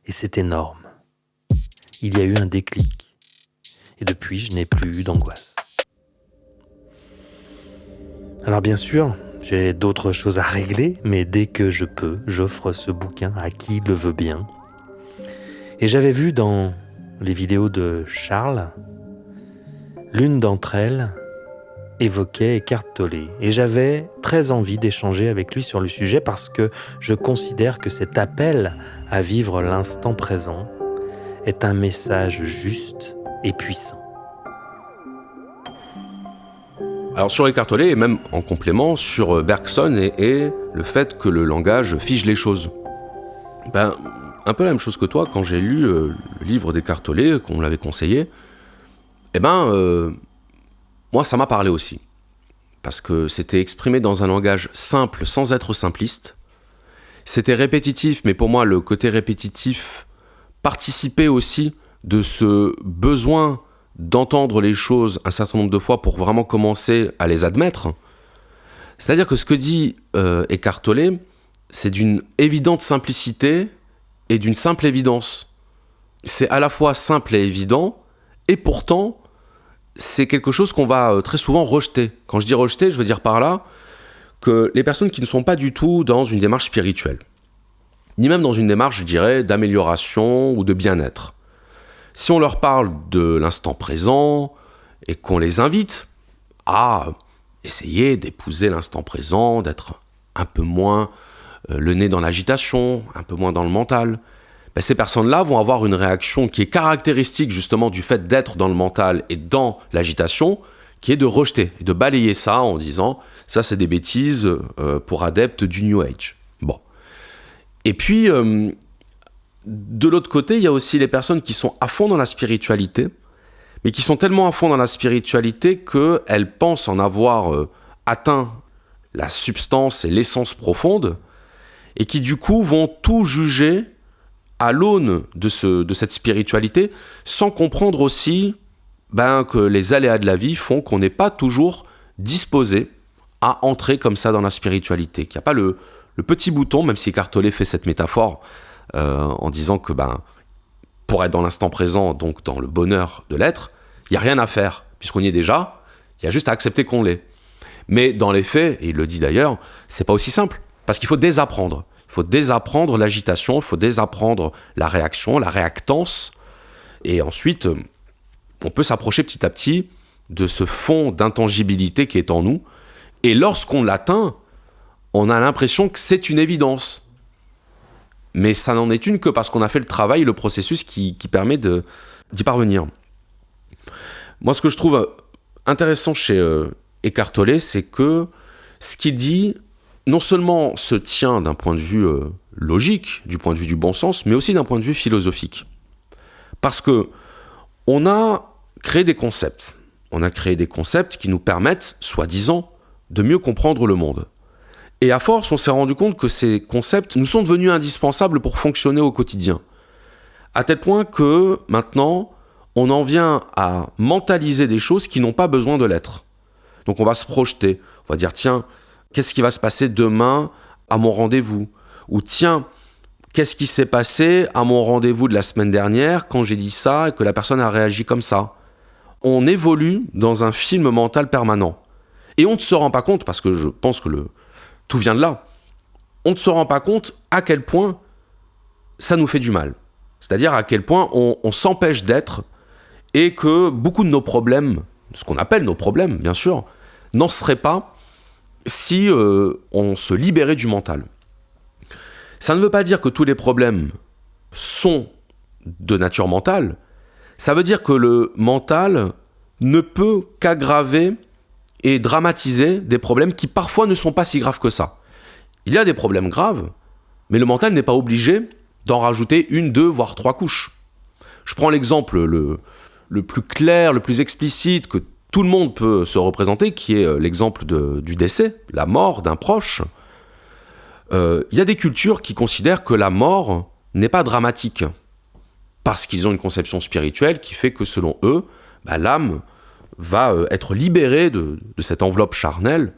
Et c'est énorme. Il y a eu un déclic. Et depuis, je n'ai plus eu d'angoisse. Alors bien sûr, j'ai d'autres choses à régler, mais dès que je peux, j'offre ce bouquin à qui le veut bien. Et j'avais vu dans les vidéos de Charles, l'une d'entre elles évoquait Eckhart Tolle. Et j'avais très envie d'échanger avec lui sur le sujet parce que je considère que cet appel à vivre l'instant présent est un message juste et puissant. Alors sur Eckhart Tolle, et même en complément, sur Bergson et le fait que le langage fige les choses. un peu la même chose que toi, quand j'ai lu le livre d'Eckhart Tolle, qu'on me l'avait conseillé, moi ça m'a parlé aussi. Parce que c'était exprimé dans un langage simple, sans être simpliste. C'était répétitif, mais pour moi, le côté répétitif participait aussi de ce besoin d'entendre les choses un certain nombre de fois pour vraiment commencer à les admettre. C'est-à-dire que ce que dit Eckhart Tolle, c'est d'une évidente simplicité et d'une simple évidence. C'est à la fois simple et évident, et pourtant, c'est quelque chose qu'on va très souvent rejeter. Quand je dis rejeter, je veux dire par là que les personnes qui ne sont pas du tout dans une démarche spirituelle, ni même dans une démarche, je dirais, d'amélioration ou de bien-être, si on leur parle de l'instant présent et qu'on les invite à essayer d'épouser l'instant présent, d'être un peu moins le nez dans l'agitation, un peu moins dans le mental, ces personnes-là vont avoir une réaction qui est caractéristique justement du fait d'être dans le mental et dans l'agitation, qui est de rejeter, de balayer ça en disant « ça c'est des bêtises pour adeptes du New Age ». Bon. Et puis, de l'autre côté, il y a aussi les personnes qui sont à fond dans la spiritualité, mais qui sont tellement à fond dans la spiritualité qu'elles pensent en avoir atteint la substance et l'essence profonde, et qui du coup vont tout juger à l'aune de cette spiritualité, sans comprendre aussi que les aléas de la vie font qu'on n'est pas toujours disposé à entrer comme ça dans la spiritualité, qu'il n'y a pas le petit bouton, même si Eckhart Tolle fait cette métaphore en disant que pour être dans l'instant présent, donc dans le bonheur de l'être, il n'y a rien à faire, puisqu'on y est déjà, il y a juste à accepter qu'on l'est. Mais dans les faits, et il le dit d'ailleurs, c'est pas aussi simple, parce qu'il faut désapprendre. Il faut désapprendre l'agitation, il faut désapprendre la réaction, la réactance, et ensuite, on peut s'approcher petit à petit de ce fond d'intangibilité qui est en nous, et lorsqu'on l'atteint, on a l'impression que c'est une évidence. Mais ça n'en est une que parce qu'on a fait le travail et le processus qui permet d'y parvenir. Moi, ce que je trouve intéressant chez Eckhart Tolle, c'est que ce qu'il dit non seulement se tient d'un point de vue logique, du point de vue du bon sens, mais aussi d'un point de vue philosophique. Parce que on a créé des concepts. On a créé des concepts qui nous permettent, soi-disant, de mieux comprendre le monde. Et à force, on s'est rendu compte que ces concepts nous sont devenus indispensables pour fonctionner au quotidien. À tel point que, maintenant, on en vient à mentaliser des choses qui n'ont pas besoin de l'être. Donc on va se projeter. On va dire, tiens, qu'est-ce qui va se passer demain à mon rendez-vous ? Ou tiens, qu'est-ce qui s'est passé à mon rendez-vous de la semaine dernière quand j'ai dit ça et que la personne a réagi comme ça ? On évolue dans un film mental permanent. Et on ne se rend pas compte, parce que je pense que tout vient de là, on ne se rend pas compte à quel point ça nous fait du mal. C'est-à-dire à quel point on s'empêche d'être et que beaucoup de nos problèmes, ce qu'on appelle nos problèmes, bien sûr, n'en seraient pas si on se libérait du mental. Ça ne veut pas dire que tous les problèmes sont de nature mentale. Ça veut dire que le mental ne peut qu'aggraver et dramatiser des problèmes qui parfois ne sont pas si graves que ça. Il y a des problèmes graves, mais le mental n'est pas obligé d'en rajouter 1, 2, voire 3 couches. Je prends l'exemple le plus clair, le plus explicite que tout le monde peut se représenter, qui est l'exemple du décès, la mort d'un proche. Il y a des cultures qui considèrent que la mort n'est pas dramatique, parce qu'ils ont une conception spirituelle qui fait que selon eux, l'âme va être libérée de cette enveloppe charnelle.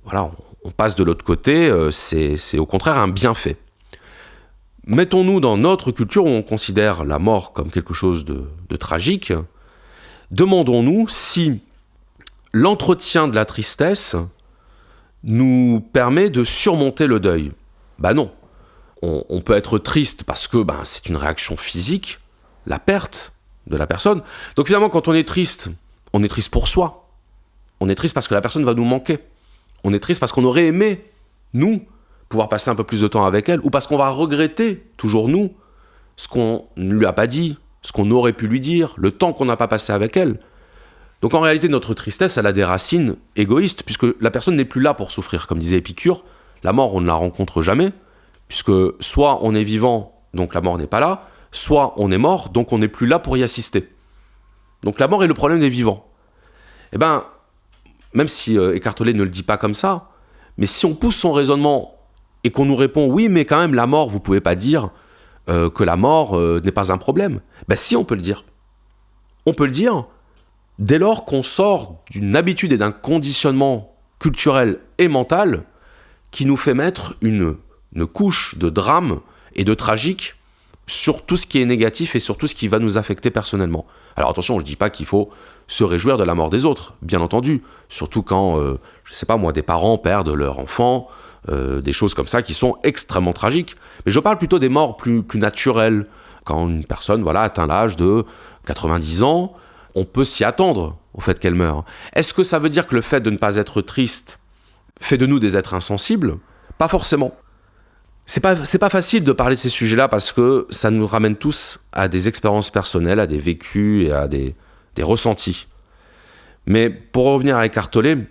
Voilà, on passe de l'autre côté, c'est au contraire un bienfait. Mettons-nous dans notre culture où on considère la mort comme quelque chose de tragique. Demandons-nous si l'entretien de la tristesse nous permet de surmonter le deuil. Non. On peut être triste parce que c'est une réaction physique, la perte de la personne. Donc finalement, quand on est triste pour soi. On est triste parce que la personne va nous manquer. On est triste parce qu'on aurait aimé, nous, pouvoir passer un peu plus de temps avec elle, ou parce qu'on va regretter, toujours nous, ce qu'on ne lui a pas dit, ce qu'on aurait pu lui dire, le temps qu'on n'a pas passé avec elle. Donc en réalité, notre tristesse, elle a des racines égoïstes, puisque la personne n'est plus là pour souffrir. Comme disait Épicure, la mort, on ne la rencontre jamais, puisque soit on est vivant donc la mort n'est pas là, soit on est mort, donc on n'est plus là pour y assister. Donc la mort est le problème des vivants. Eh bien, même si Eckhart Tolle ne le dit pas comme ça, mais si on pousse son raisonnement et qu'on nous répond « oui, mais quand même, la mort, vous ne pouvez pas dire que la mort n'est pas un problème », ben si, on peut le dire. On peut le dire dès lors qu'on sort d'une habitude et d'un conditionnement culturel et mental qui nous fait mettre une couche de drame et de tragique sur tout ce qui est négatif et sur tout ce qui va nous affecter personnellement. Alors attention, je ne dis pas qu'il faut se réjouir de la mort des autres, bien entendu, surtout quand, je ne sais pas moi, des parents perdent leur enfant, des choses comme ça qui sont extrêmement tragiques. Mais je parle plutôt des morts plus naturelles. Quand une personne atteint l'âge de 90 ans, on peut s'y attendre au fait qu'elle meure. Est-ce que ça veut dire que le fait de ne pas être triste fait de nous des êtres insensibles ? Pas forcément. C'est pas facile de parler de ces sujets-là parce que ça nous ramène tous à des expériences personnelles, à des vécus et à des ressentis. Mais pour revenir à Eckhart Tolle,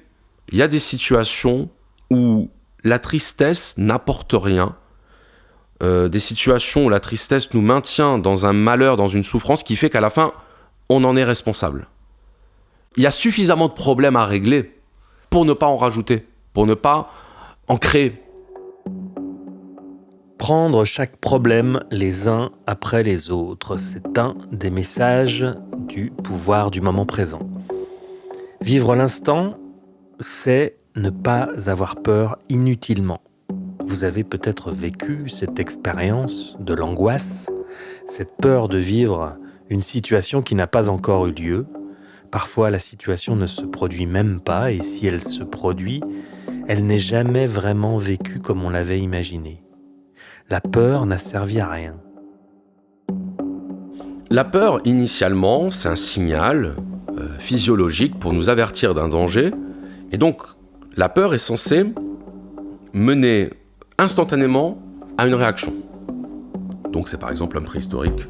il y a des situations où la tristesse n'apporte rien, des situations où la tristesse nous maintient dans un malheur, dans une souffrance qui fait qu'à la fin, on en est responsable. Il y a suffisamment de problèmes à régler pour ne pas en rajouter, pour ne pas en créer. Prendre chaque problème les uns après les autres, c'est un des messages du pouvoir du moment présent. Vivre l'instant, c'est ne pas avoir peur inutilement. Vous avez peut-être vécu cette expérience de l'angoisse, cette peur de vivre une situation qui n'a pas encore eu lieu. Parfois, la situation ne se produit même pas, et si elle se produit, elle n'est jamais vraiment vécue comme on l'avait imaginé. La peur n'a servi à rien. La peur, initialement, c'est un signal physiologique pour nous avertir d'un danger. Et donc, la peur est censée mener instantanément à une réaction. Donc, c'est par exemple l'homme préhistorique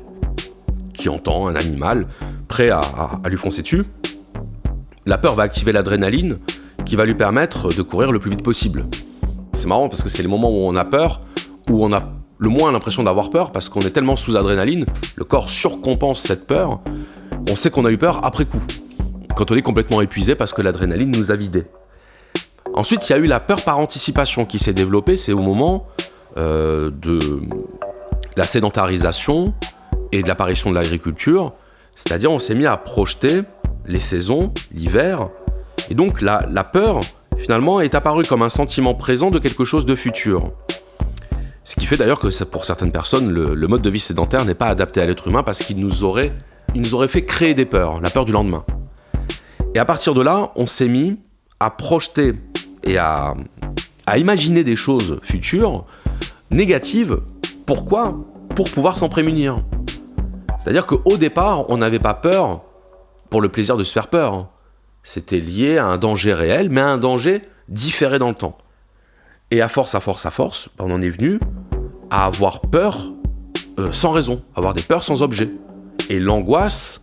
qui entend un animal prêt à lui foncer dessus. La peur va activer l'adrénaline qui va lui permettre de courir le plus vite possible. C'est marrant parce que c'est les moments où on a peur, où on a le moins l'impression d'avoir peur parce qu'on est tellement sous adrénaline, le corps surcompense cette peur, on sait qu'on a eu peur après coup, quand on est complètement épuisé parce que l'adrénaline nous a vidé. Ensuite, il y a eu la peur par anticipation qui s'est développée, c'est au moment de la sédentarisation et de l'apparition de l'agriculture, c'est-à-dire on s'est mis à projeter les saisons, l'hiver, et donc la peur, finalement, est apparue comme un sentiment présent de quelque chose de futur. Ce qui fait d'ailleurs que pour certaines personnes, le mode de vie sédentaire n'est pas adapté à l'être humain parce qu'il nous aurait fait créer des peurs, la peur du lendemain. Et à partir de là, on s'est mis à projeter et à imaginer des choses futures, négatives. Pourquoi ? Pour pouvoir s'en prémunir. C'est-à-dire qu'au départ, on n'avait pas peur pour le plaisir de se faire peur. C'était lié à un danger réel, mais à un danger différé dans le temps. Et à force, on en est venu à avoir peur sans raison, avoir des peurs sans objet. Et l'angoisse,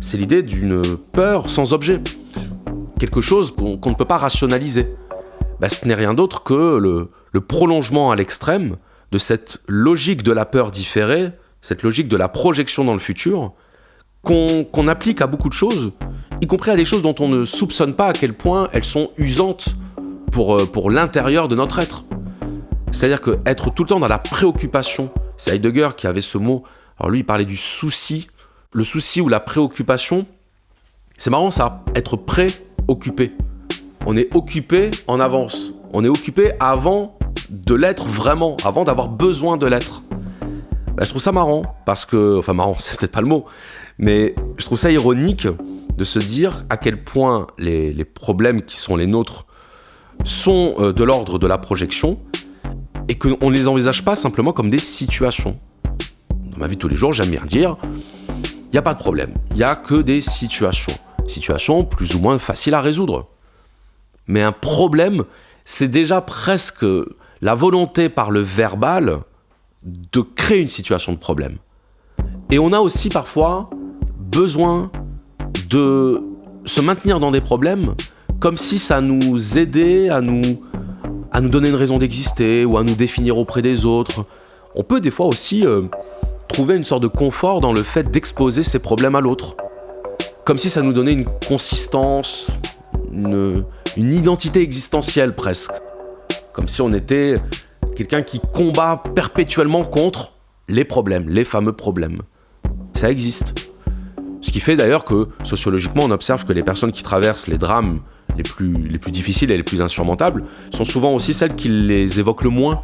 c'est l'idée d'une peur sans objet. Quelque chose qu'on ne peut pas rationaliser. Ce n'est rien d'autre que le prolongement à l'extrême de cette logique de la peur différée, cette logique de la projection dans le futur, qu'on applique à beaucoup de choses, y compris à des choses dont on ne soupçonne pas à quel point elles sont usantes pour l'intérieur de notre être. C'est-à-dire qu'être tout le temps dans la préoccupation, c'est Heidegger qui avait ce mot, alors lui il parlait du souci, le souci ou la préoccupation, c'est marrant ça, être préoccupé. On est occupé en avance, on est occupé avant de l'être vraiment, avant d'avoir besoin de l'être. Je trouve ça marrant, parce que, enfin marrant, c'est peut-être pas le mot, mais je trouve ça ironique de se dire à quel point les problèmes qui sont les nôtres sont de l'ordre de la projection et qu'on ne les envisage pas simplement comme des situations. Dans ma vie de tous les jours, j'aime bien dire, il n'y a pas de problème, il n'y a que des situations. Situations plus ou moins faciles à résoudre. Mais un problème, c'est déjà presque la volonté par le verbal de créer une situation de problème. Et on a aussi parfois besoin de se maintenir dans des problèmes comme si ça nous aidait à nous donner une raison d'exister ou à nous définir auprès des autres. on peut des fois aussi trouver une sorte de confort dans le fait d'exposer ses problèmes à l'autre. Comme si ça nous donnait une consistance, une identité existentielle presque. Comme si on était quelqu'un qui combat perpétuellement contre les problèmes, les fameux problèmes. Ça existe. Ce qui fait d'ailleurs que, sociologiquement, on observe que les personnes qui traversent les drames les plus difficiles et les plus insurmontables sont souvent aussi celles qui les évoquent le moins.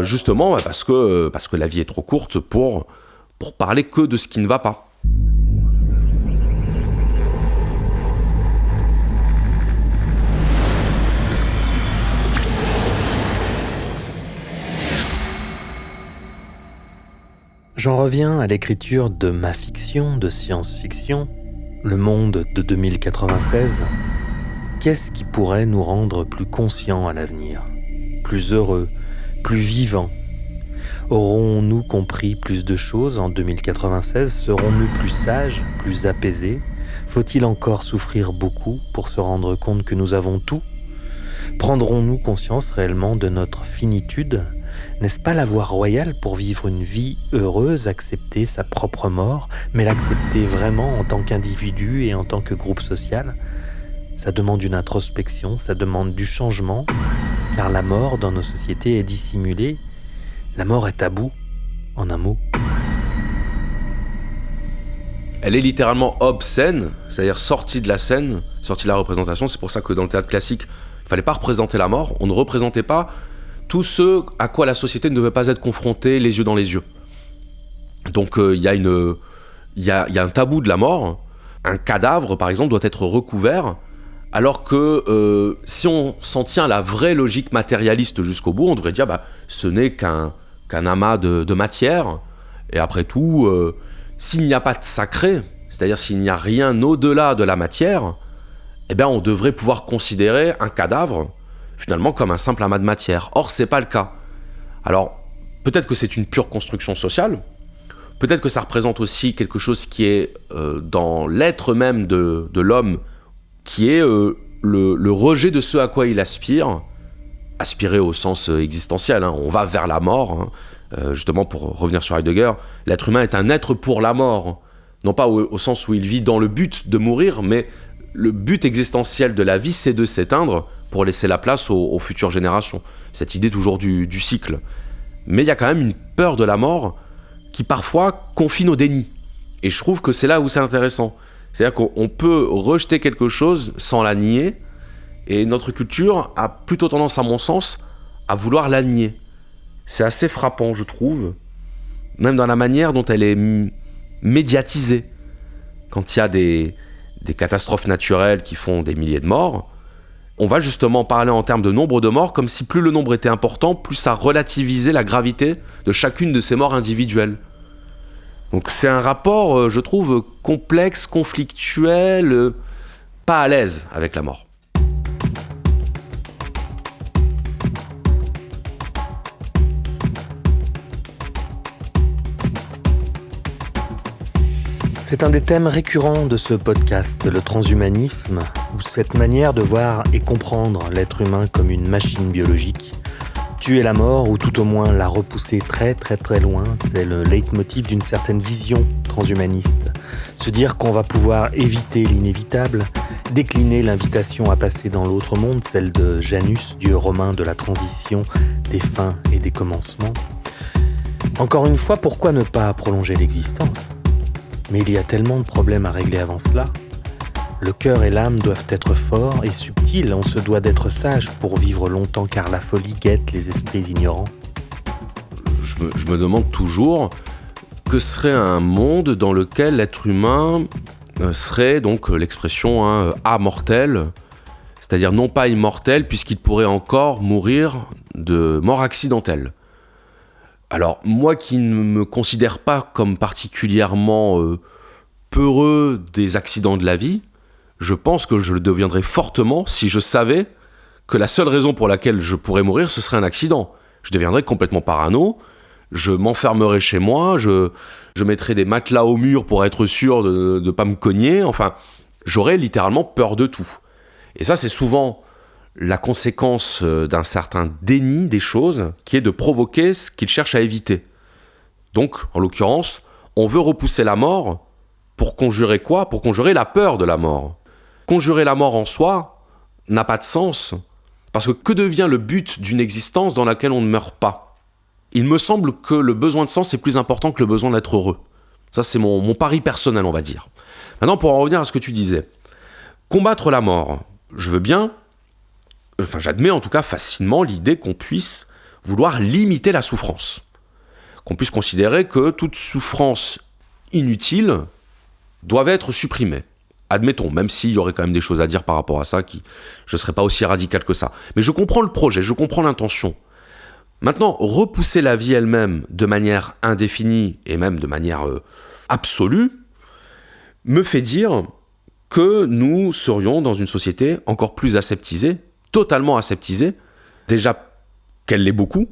Justement parce que la vie est trop courte pour parler que de ce qui ne va pas. J'en reviens à l'écriture de ma fiction de science-fiction, Le Monde de 2096. Qu'est-ce qui pourrait nous rendre plus conscients à l'avenir, plus heureux, plus vivants? Aurons-nous compris plus de choses en 2096? Serons-nous plus sages, plus apaisés? Faut-il encore souffrir beaucoup pour se rendre compte que nous avons tout? Prendrons-nous conscience réellement de notre finitude? N'est-ce pas la voie royale pour vivre une vie heureuse, accepter sa propre mort, mais l'accepter vraiment en tant qu'individu et en tant que groupe social? Ça demande une introspection, ça demande du changement, car la mort dans nos sociétés est dissimulée. La mort est taboue, en un mot. Elle est littéralement obscène, c'est-à-dire sortie de la scène, sortie de la représentation. C'est pour ça que dans le théâtre classique, il ne fallait pas représenter la mort. On ne représentait pas tout ce à quoi la société ne devait pas être confrontée les yeux dans les yeux. Donc il y a un tabou de la mort. Un cadavre, par exemple, doit être recouvert, alors que si on s'en tient à la vraie logique matérialiste jusqu'au bout, on devrait dire ce n'est qu'un amas de matière. Et après tout, s'il n'y a pas de sacré, c'est-à-dire s'il n'y a rien au-delà de la matière, eh bien on devrait pouvoir considérer un cadavre finalement comme un simple amas de matière. Or, c'est pas le cas. Alors, peut-être que c'est une pure construction sociale, peut-être que ça représente aussi quelque chose qui est dans l'être même de l'homme, qui est le rejet de ce à quoi il aspire, aspirer au sens existentiel, on va vers la mort, justement pour revenir sur Heidegger, l'être humain est un être pour la mort, non pas au sens où il vit dans le but de mourir, mais le but existentiel de la vie, c'est de s'éteindre pour laisser la place aux futures générations. Cette idée toujours du cycle. Mais il y a quand même une peur de la mort qui parfois confine au déni. Et je trouve que c'est là où c'est intéressant. C'est-à-dire qu'on peut rejeter quelque chose sans la nier, et notre culture a plutôt tendance, à mon sens, à vouloir la nier. C'est assez frappant, je trouve, même dans la manière dont elle est médiatisée. Quand il y a des catastrophes naturelles qui font des milliers de morts, on va justement parler en termes de nombre de morts, comme si plus le nombre était important, plus ça relativisait la gravité de chacune de ces morts individuelles. Donc c'est un rapport, je trouve, complexe, conflictuel, pas à l'aise avec la mort. C'est un des thèmes récurrents de ce podcast, le transhumanisme, ou cette manière de voir et comprendre l'être humain comme une machine biologique. Tuer la mort, ou tout au moins la repousser très très très loin, c'est le leitmotiv d'une certaine vision transhumaniste. Se dire qu'on va pouvoir éviter l'inévitable, décliner l'invitation à passer dans l'autre monde, celle de Janus, dieu romain de la transition, des fins et des commencements. Encore une fois, pourquoi ne pas prolonger l'existence ? Mais il y a tellement de problèmes à régler avant cela. Le cœur et l'âme doivent être forts et subtils, on se doit d'être sage pour vivre longtemps car la folie guette les esprits ignorants. Je me demande toujours que serait un monde dans lequel l'être humain serait donc l'expression amortel, c'est-à-dire non pas immortel puisqu'il pourrait encore mourir de mort accidentelle. Alors, moi qui ne me considère pas comme particulièrement peureux des accidents de la vie, je pense que je le deviendrais fortement si je savais que la seule raison pour laquelle je pourrais mourir, ce serait un accident. Je deviendrais complètement parano, je m'enfermerais chez moi, je mettrais des matelas au mur pour être sûr de ne pas me cogner, enfin, j'aurais littéralement peur de tout. Et ça, c'est souvent la conséquence d'un certain déni des choses, qui est de provoquer ce qu'il cherche à éviter. Donc, en l'occurrence, on veut repousser la mort pour conjurer quoi ? Pour conjurer la peur de la mort. Conjurer la mort en soi n'a pas de sens, parce que devient le but d'une existence dans laquelle on ne meurt pas ? Il me semble que le besoin de sens est plus important que le besoin d'être heureux. Ça, c'est mon pari personnel, on va dire. Maintenant, pour en revenir à ce que tu disais, combattre la mort, je veux bien, j'admets en tout cas facilement l'idée qu'on puisse vouloir limiter la souffrance. Qu'on puisse considérer que toute souffrance inutile doit être supprimée. Admettons, même s'il y aurait quand même des choses à dire par rapport à ça, je ne serais pas aussi radical que ça. Mais je comprends le projet, je comprends l'intention. Maintenant, repousser la vie elle-même de manière indéfinie et même de manière absolue me fait dire que nous serions dans une société encore plus aseptisée, totalement aseptisée, déjà qu'elle l'est beaucoup,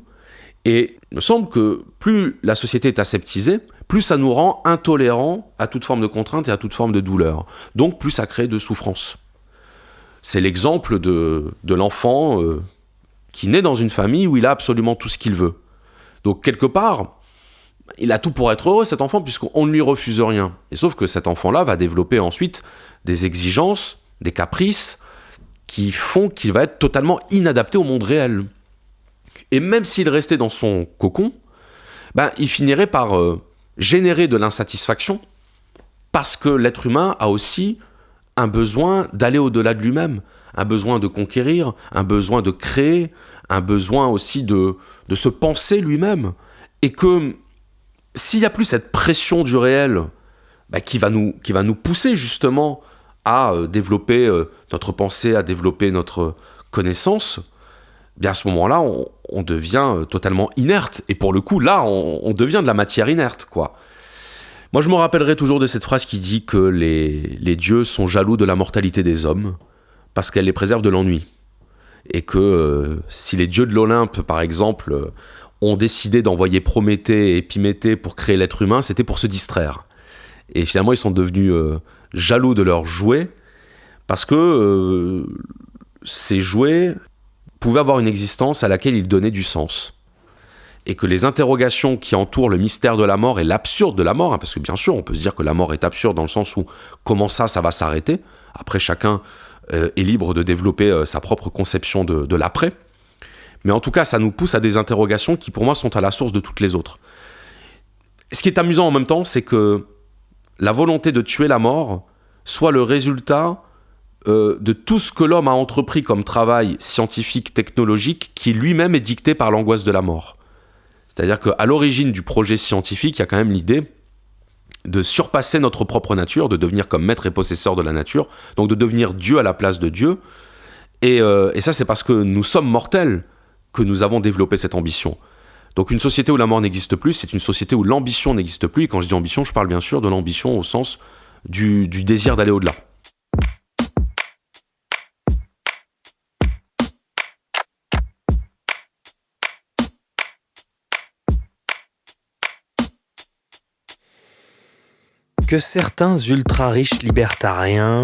et il me semble que plus la société est aseptisée, plus ça nous rend intolérants à toute forme de contrainte et à toute forme de douleur. Donc plus ça crée de souffrance. C'est l'exemple de l'enfant qui naît dans une famille où il a absolument tout ce qu'il veut. Donc quelque part, il a tout pour être heureux, cet enfant, puisqu'on ne lui refuse rien. Et sauf que cet enfant-là va développer ensuite des exigences, des caprices, qui font qu'il va être totalement inadapté au monde réel. Et même s'il restait dans son cocon, il finirait par générer de l'insatisfaction, parce que l'être humain a aussi un besoin d'aller au-delà de lui-même, un besoin de conquérir, un besoin de créer, un besoin aussi de se penser lui-même. Et que s'il n'y a plus cette pression du réel qui va nous pousser justement à développer notre pensée, à développer notre connaissance, à ce moment-là, on devient totalement inerte. Et pour le coup, là, on devient de la matière inerte, quoi. Moi, je me rappellerai toujours de cette phrase qui dit que les dieux sont jaloux de la mortalité des hommes parce qu'elle les préserve de l'ennui. Et que si les dieux de l'Olympe, par exemple, ont décidé d'envoyer Prométhée et Épiméthée pour créer l'être humain, c'était pour se distraire. Et finalement, ils sont devenus jaloux de leurs jouets parce que ces jouets pouvaient avoir une existence à laquelle ils donnaient du sens. Et que les interrogations qui entourent le mystère de la mort et l'absurde de la mort, parce que bien sûr, on peut se dire que la mort est absurde dans le sens où comment ça va s'arrêter ? Après, chacun est libre de développer sa propre conception de l'après. Mais en tout cas, ça nous pousse à des interrogations qui, pour moi, sont à la source de toutes les autres. Ce qui est amusant en même temps, c'est que la volonté de tuer la mort soit le résultat de tout ce que l'homme a entrepris comme travail scientifique, technologique, qui lui-même est dicté par l'angoisse de la mort. C'est-à-dire qu'à l'origine du projet scientifique, il y a quand même l'idée de surpasser notre propre nature, de devenir comme maître et possesseur de la nature, donc de devenir Dieu à la place de Dieu. Et ça, c'est parce que nous sommes mortels que nous avons développé cette ambition. Donc une société où la mort n'existe plus, c'est une société où l'ambition n'existe plus. Et quand je dis ambition, je parle bien sûr de l'ambition au sens du désir d'aller au-delà. Que certains ultra-riches libertariens,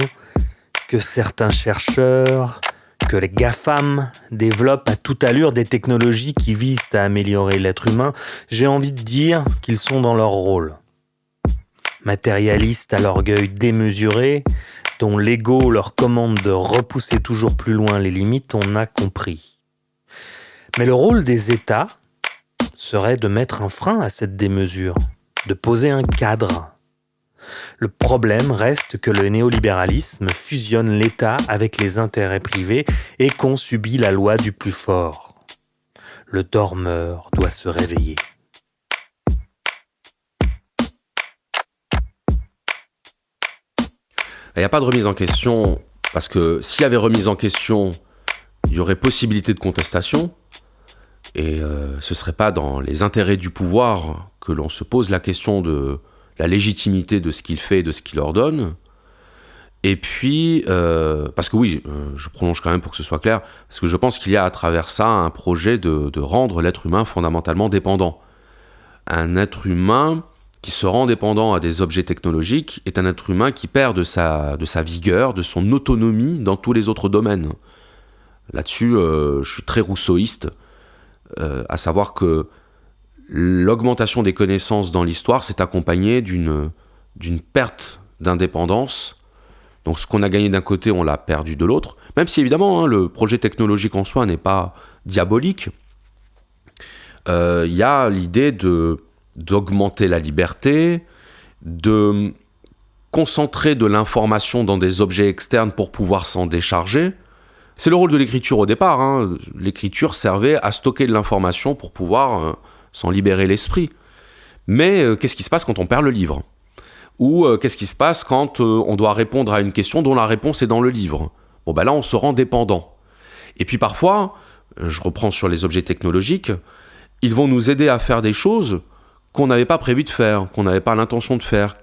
que certains chercheurs, que les GAFAM développent à toute allure des technologies qui visent à améliorer l'être humain, j'ai envie de dire qu'ils sont dans leur rôle. Matérialistes à l'orgueil démesuré, dont l'ego leur commande de repousser toujours plus loin les limites, on a compris. Mais le rôle des États serait de mettre un frein à cette démesure, de poser un cadre. Le problème reste que le néolibéralisme fusionne l'État avec les intérêts privés et qu'on subit la loi du plus fort. Le dormeur doit se réveiller. Il n'y a pas de remise en question, parce que s'il y avait remise en question, il y aurait possibilité de contestation, et ce ne serait pas dans les intérêts du pouvoir que l'on se pose la question de la légitimité de ce qu'il fait et de ce qu'il ordonne. Et puis, parce que oui, je prolonge quand même pour que ce soit clair, parce que je pense qu'il y a à travers ça un projet de rendre l'être humain fondamentalement dépendant. Un être humain qui se rend dépendant à des objets technologiques est un être humain qui perd de sa vigueur, de son autonomie dans tous les autres domaines. Là-dessus, je suis très rousseauiste, à savoir que l'augmentation des connaissances dans l'histoire s'est accompagnée d'une perte d'indépendance. Donc ce qu'on a gagné d'un côté, on l'a perdu de l'autre. Même si évidemment, le projet technologique en soi n'est pas diabolique, y a l'idée d'augmenter la liberté, de concentrer de l'information dans des objets externes pour pouvoir s'en décharger. C'est le rôle de l'écriture au départ. L'écriture servait à stocker de l'information pour pouvoir s'en libérer l'esprit. Mais qu'est-ce qui se passe quand on perd le livre ? Ou qu'est-ce qui se passe quand on doit répondre à une question dont la réponse est dans le livre ? Là, on se rend dépendant. Et puis parfois, je reprends sur les objets technologiques, ils vont nous aider à faire des choses qu'on n'avait pas prévu de faire, qu'on n'avait pas l'intention de faire,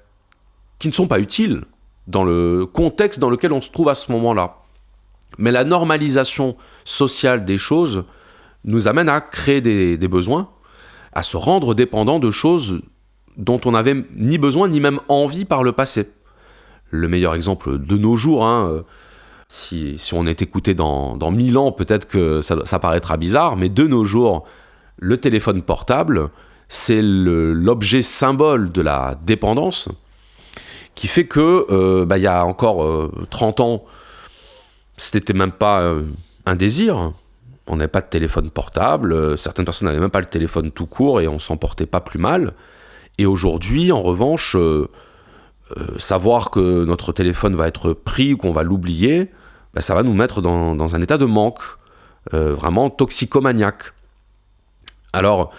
qui ne sont pas utiles dans le contexte dans lequel on se trouve à ce moment-là. Mais la normalisation sociale des choses nous amène à créer des besoins, à se rendre dépendant de choses dont on n'avait ni besoin ni même envie par le passé. Le meilleur exemple de nos jours, si on est écouté dans 1000 ans, peut-être que ça paraîtra bizarre, mais de nos jours, le téléphone portable, c'est l'objet symbole de la dépendance, qui fait que, y a encore 30 ans, c'était même pas un désir. On n'avait pas de téléphone portable, certaines personnes n'avaient même pas le téléphone tout court et on s'en portait pas plus mal. Et aujourd'hui, en revanche, savoir que notre téléphone va être pris ou qu'on va l'oublier, ça va nous mettre dans un état de manque, vraiment toxicomaniaque. Alors,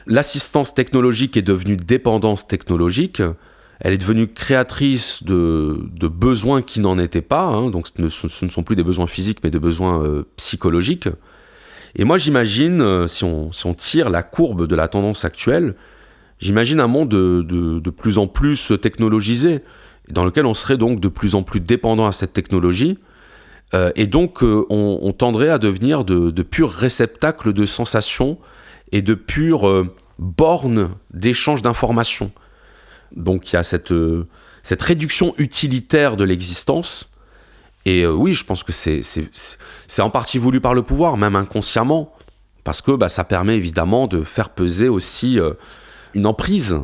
l'assistance technologique est devenue dépendance technologique, elle est devenue créatrice de besoins qui n'en étaient pas, donc ce ne sont plus des besoins physiques mais des besoins psychologiques. Et moi j'imagine, si on tire la courbe de la tendance actuelle, j'imagine un monde de plus en plus technologisé, dans lequel on serait donc de plus en plus dépendant à cette technologie, et donc on tendrait à devenir de purs réceptacles de sensations et de pures bornes d'échange d'informations. Donc il y a cette réduction utilitaire de l'existence, et oui, je pense que c'est en partie voulu par le pouvoir, même inconsciemment, parce que ça permet évidemment de faire peser aussi une emprise,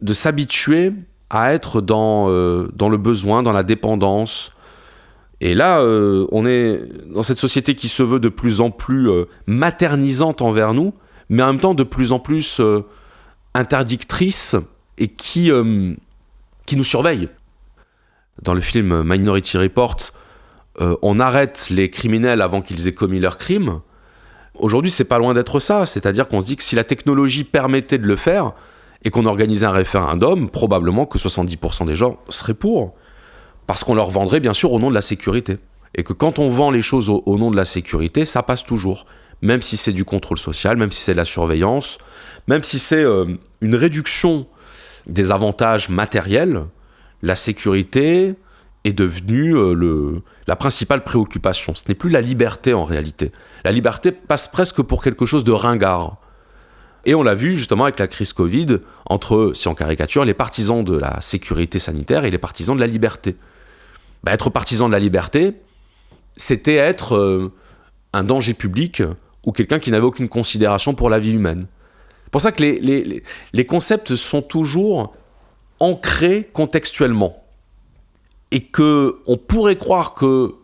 de s'habituer à être dans le besoin, dans la dépendance. Et là, on est dans cette société qui se veut de plus en plus maternisante envers nous, mais en même temps de plus en plus interdictrice et qui nous surveille. Dans le film Minority Report, on arrête les criminels avant qu'ils aient commis leurs crimes. Aujourd'hui, c'est pas loin d'être ça, c'est-à-dire qu'on se dit que si la technologie permettait de le faire et qu'on organisait un référendum, probablement que 70% des gens seraient pour, parce qu'on leur vendrait bien sûr au nom de la sécurité. Et que quand on vend les choses au nom de la sécurité, ça passe toujours, même si c'est du contrôle social, même si c'est de la surveillance, même si c'est une réduction des avantages matériels, la sécurité est devenue la principale préoccupation. Ce n'est plus la liberté en réalité. La liberté passe presque pour quelque chose de ringard. Et on l'a vu justement avec la crise Covid, entre, si on caricature, les partisans de la sécurité sanitaire et les partisans de la liberté. Être partisan de la liberté, c'était être un danger public ou quelqu'un qui n'avait aucune considération pour la vie humaine. C'est pour ça que les concepts sont toujours ancrés contextuellement. Et qu'on pourrait croire que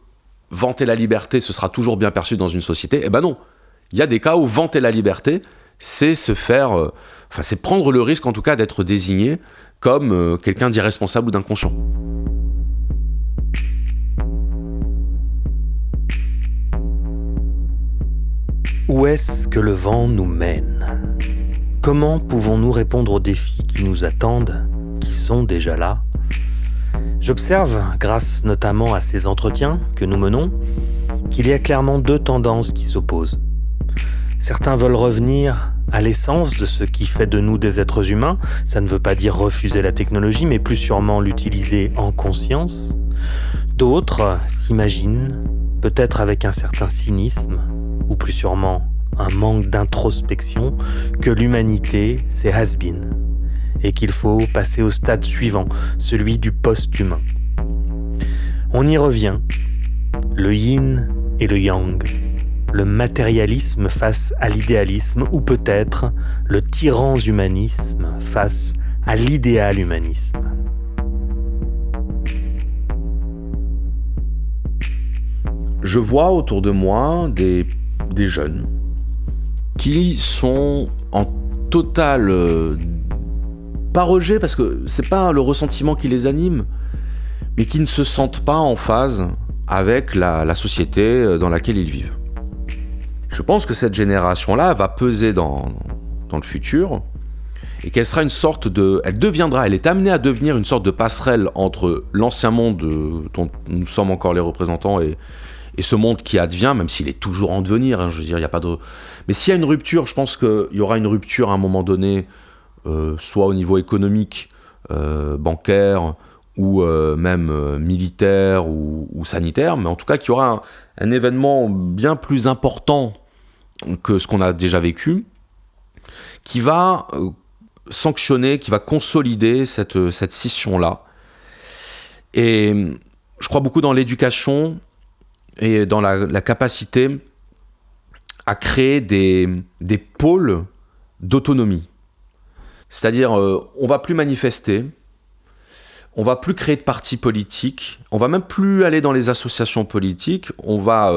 vanter la liberté, ce sera toujours bien perçu dans une société. Eh ben non. Il y a des cas où vanter la liberté, c'est c'est prendre le risque en tout cas d'être désigné comme quelqu'un d'irresponsable ou d'inconscient. Où est-ce que le vent nous mène ? Comment pouvons-nous répondre aux défis qui nous attendent, qui sont déjà là ? J'observe, grâce notamment à ces entretiens que nous menons, qu'il y a clairement deux tendances qui s'opposent. Certains veulent revenir à l'essence de ce qui fait de nous des êtres humains. Ça ne veut pas dire refuser la technologie, mais plus sûrement l'utiliser en conscience. D'autres s'imaginent, peut-être avec un certain cynisme, ou plus sûrement un manque d'introspection, que l'humanité, c'est has-been, et qu'il faut passer au stade suivant, celui du post-humain. On y revient, le yin et le yang, le matérialisme face à l'idéalisme, ou peut-être le tyranshumanisme face à l'idéal-humanisme. Je vois autour de moi des jeunes qui sont en total pas rejet, parce que c'est pas le ressentiment qui les anime, mais qui ne se sentent pas en phase avec la société dans laquelle ils vivent. Je pense que cette génération-là va peser dans le futur, et qu'elle sera une sorte de... elle est amenée à devenir une sorte de passerelle entre l'ancien monde dont nous sommes encore les représentants et ce monde qui advient, même s'il est toujours en devenir, hein, je veux dire, il n'y a pas de... Mais s'il y a une rupture, je pense qu'il y aura une rupture à un moment donné, soit au niveau économique, bancaire, ou même militaire ou sanitaire, mais en tout cas qu'il y aura un événement bien plus important que ce qu'on a déjà vécu, qui va sanctionner, qui va consolider cette scission-là. Et je crois beaucoup dans l'éducation et dans la capacité à créer des pôles d'autonomie. C'est-à-dire, on va plus manifester, on va plus créer de partis politiques, on va même plus aller dans les associations politiques, on va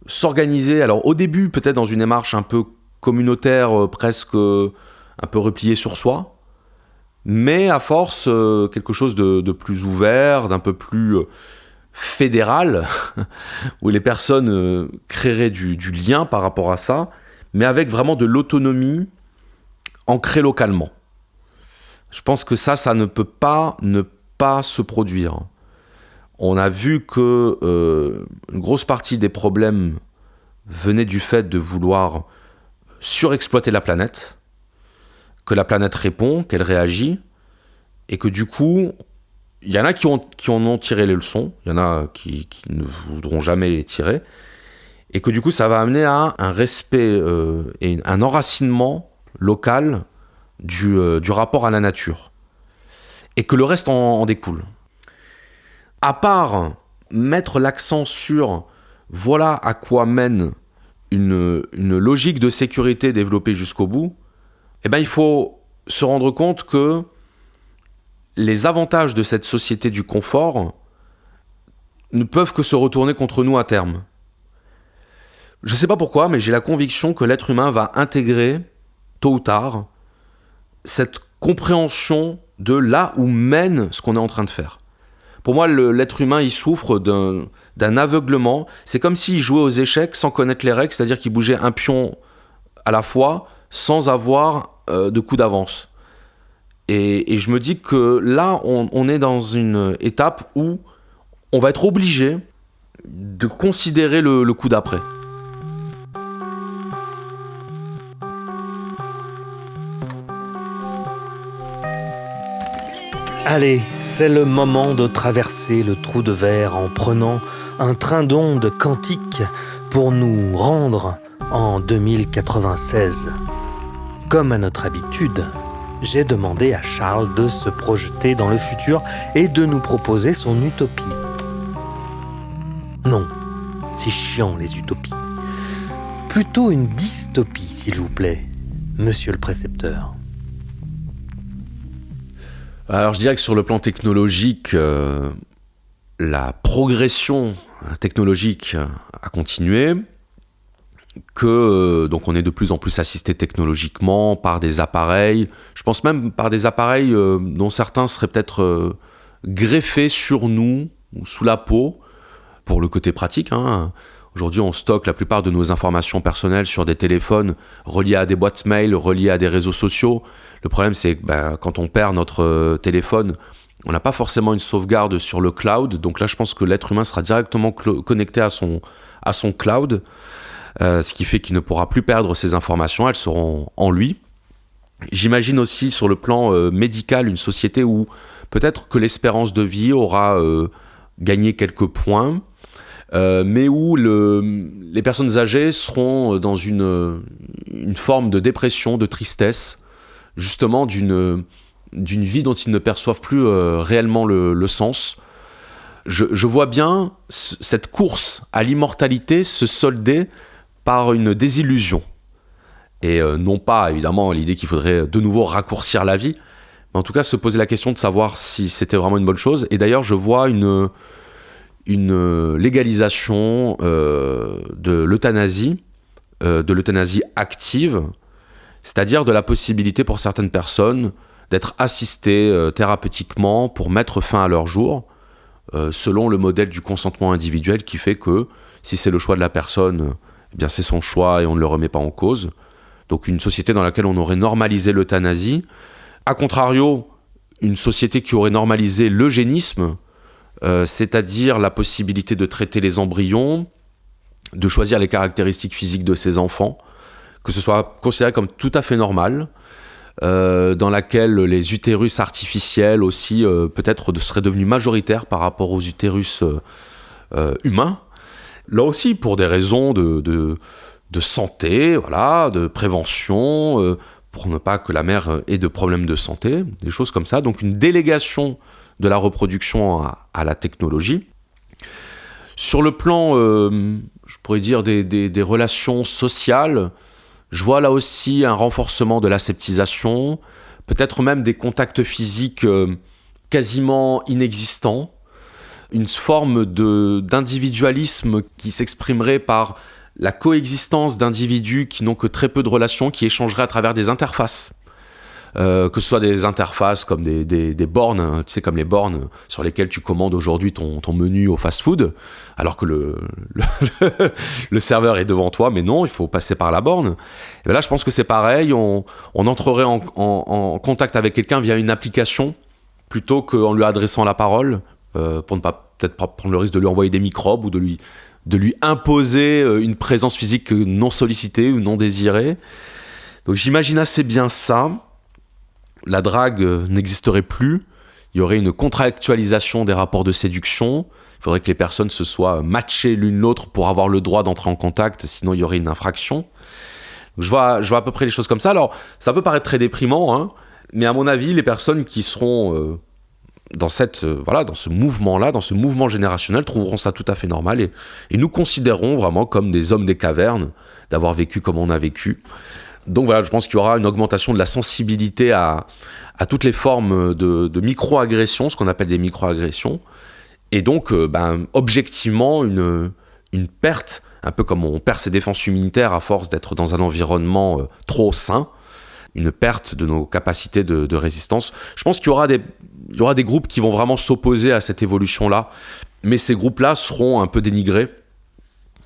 s'organiser, alors au début peut-être dans une démarche un peu communautaire, presque un peu repliée sur soi, mais à force quelque chose de plus ouvert, d'un peu plus fédéral, où les personnes créeraient du lien par rapport à ça, mais avec vraiment de l'autonomie ancrée localement. Je pense que ça ne peut pas ne pas se produire. On a vu que une grosse partie des problèmes venait du fait de vouloir surexploiter la planète, que la planète répond, qu'elle réagit, et que du coup, il y en a qui en ont tiré les leçons, il y en a qui ne voudront jamais les tirer, et que du coup, ça va amener à un respect et un enracinement local du rapport à la nature, et que le reste en découle. À part mettre l'accent sur voilà à quoi mène une logique de sécurité développée jusqu'au bout, eh ben, il faut se rendre compte que les avantages de cette société du confort ne peuvent que se retourner contre nous à terme. Je ne sais pas pourquoi, mais j'ai la conviction que l'être humain va intégrer, tôt ou tard, cette compréhension de là où mène ce qu'on est en train de faire. Pour moi, l'être humain, il souffre d'un aveuglement. C'est comme s'il jouait aux échecs sans connaître les règles, c'est-à-dire qu'il bougeait un pion à la fois sans avoir de coup d'avance. Et je me dis que là, on est dans une étape où on va être obligé de considérer le coup d'après. Allez, c'est le moment de traverser le trou de verre en prenant un train d'ondes quantique pour nous rendre en 2096. Comme à notre habitude, j'ai demandé à Charles de se projeter dans le futur et de nous proposer son utopie. Non, c'est chiant les utopies. Plutôt une dystopie, s'il vous plaît, monsieur le précepteur. Alors je dirais que sur le plan technologique, la progression technologique a continué, que donc on est de plus en plus assisté technologiquement par des appareils, je pense même par des appareils dont certains seraient peut-être greffés sur nous ou sous la peau, pour le côté pratique, hein. Aujourd'hui, on stocke la plupart de nos informations personnelles sur des téléphones reliés à des boîtes mail, reliés à des réseaux sociaux. Le problème, c'est que quand on perd notre téléphone, on n'a pas forcément une sauvegarde sur le cloud. Donc là, je pense que l'être humain sera directement connecté à son cloud, ce qui fait qu'il ne pourra plus perdre ses informations, elles seront en lui. J'imagine aussi sur le plan médical une société où peut-être que l'espérance de vie aura gagné quelques points, mais où les personnes âgées seront dans une forme de dépression, de tristesse, justement d'une vie dont ils ne perçoivent plus réellement le sens. Je vois bien cette course à l'immortalité se solder par une désillusion. Et non pas, évidemment, l'idée qu'il faudrait de nouveau raccourcir la vie, mais en tout cas se poser la question de savoir si c'était vraiment une bonne chose. Et d'ailleurs, je vois une légalisation de l'euthanasie active, c'est-à-dire de la possibilité pour certaines personnes d'être assistées thérapeutiquement pour mettre fin à leur jour, selon le modèle du consentement individuel qui fait que si c'est le choix de la personne, eh bien c'est son choix et on ne le remet pas en cause. Donc une société dans laquelle on aurait normalisé l'euthanasie. A contrario, une société qui aurait normalisé l'eugénisme, c'est-à-dire la possibilité de traiter les embryons, de choisir les caractéristiques physiques de ses enfants, que ce soit considéré comme tout à fait normal, dans laquelle les utérus artificiels aussi peut-être seraient devenus majoritaires par rapport aux utérus humains. Là aussi, pour des raisons de santé, voilà, de prévention, pour ne pas que la mère ait de problèmes de santé, des choses comme ça. Donc une délégation de la reproduction à la technologie. Sur le plan, je pourrais dire, des relations sociales, je vois là aussi un renforcement de l'aseptisation, peut-être même des contacts physiques quasiment inexistants, une forme d'individualisme qui s'exprimerait par la coexistence d'individus qui n'ont que très peu de relations, qui échangeraient à travers des interfaces. Que ce soit des interfaces comme des bornes, tu sais, comme les bornes sur lesquelles tu commandes aujourd'hui ton menu au fast-food, alors que le serveur est devant toi, mais non, il faut passer par la borne. Et bien là, je pense que c'est pareil, on entrerait en contact avec quelqu'un via une application, plutôt qu'en lui adressant la parole, pour ne pas peut-être pas prendre le risque de lui envoyer des microbes ou de lui imposer une présence physique non sollicitée ou non désirée. Donc j'imagine assez bien ça. La drague n'existerait plus. Il y aurait une contractualisation des rapports de séduction. Il faudrait que les personnes se soient matchées l'une l'autre pour avoir le droit d'entrer en contact, sinon il y aurait une infraction. Donc je vois à peu près les choses comme ça. Alors, ça peut paraître très déprimant, hein, mais à mon avis, les personnes qui seront dans ce mouvement-là, dans ce mouvement générationnel, trouveront ça tout à fait normal et nous considérerons vraiment comme des hommes des cavernes, d'avoir vécu comme on a vécu. Donc voilà, je pense qu'il y aura une augmentation de la sensibilité à toutes les formes de micro-agressions, ce qu'on appelle des micro-agressions, et donc objectivement une perte, un peu comme on perd ses défenses immunitaires à force d'être dans un environnement trop sain, une perte de nos capacités de résistance. Je pense qu'il y aura des groupes qui vont vraiment s'opposer à cette évolution-là, mais ces groupes-là seront un peu dénigrés.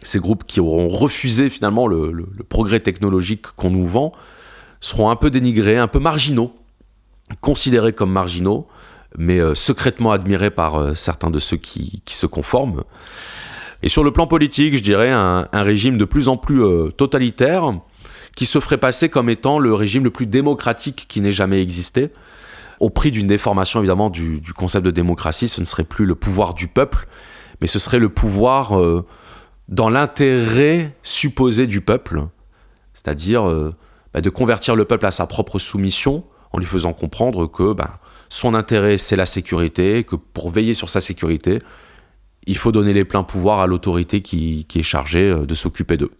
Ces groupes qui auront refusé finalement le progrès technologique qu'on nous vend seront un peu dénigrés, un peu marginaux, considérés comme marginaux, mais secrètement admirés par certains de ceux qui se conforment. Et sur le plan politique, je dirais un régime de plus en plus totalitaire qui se ferait passer comme étant le régime le plus démocratique qui n'ait jamais existé. Au prix d'une déformation évidemment du concept de démocratie, ce ne serait plus le pouvoir du peuple, mais ce serait le pouvoir dans l'intérêt supposé du peuple, c'est-à-dire de convertir le peuple à sa propre soumission en lui faisant comprendre que son intérêt c'est la sécurité, que pour veiller sur sa sécurité, il faut donner les pleins pouvoirs à l'autorité qui est chargée de s'occuper d'eux.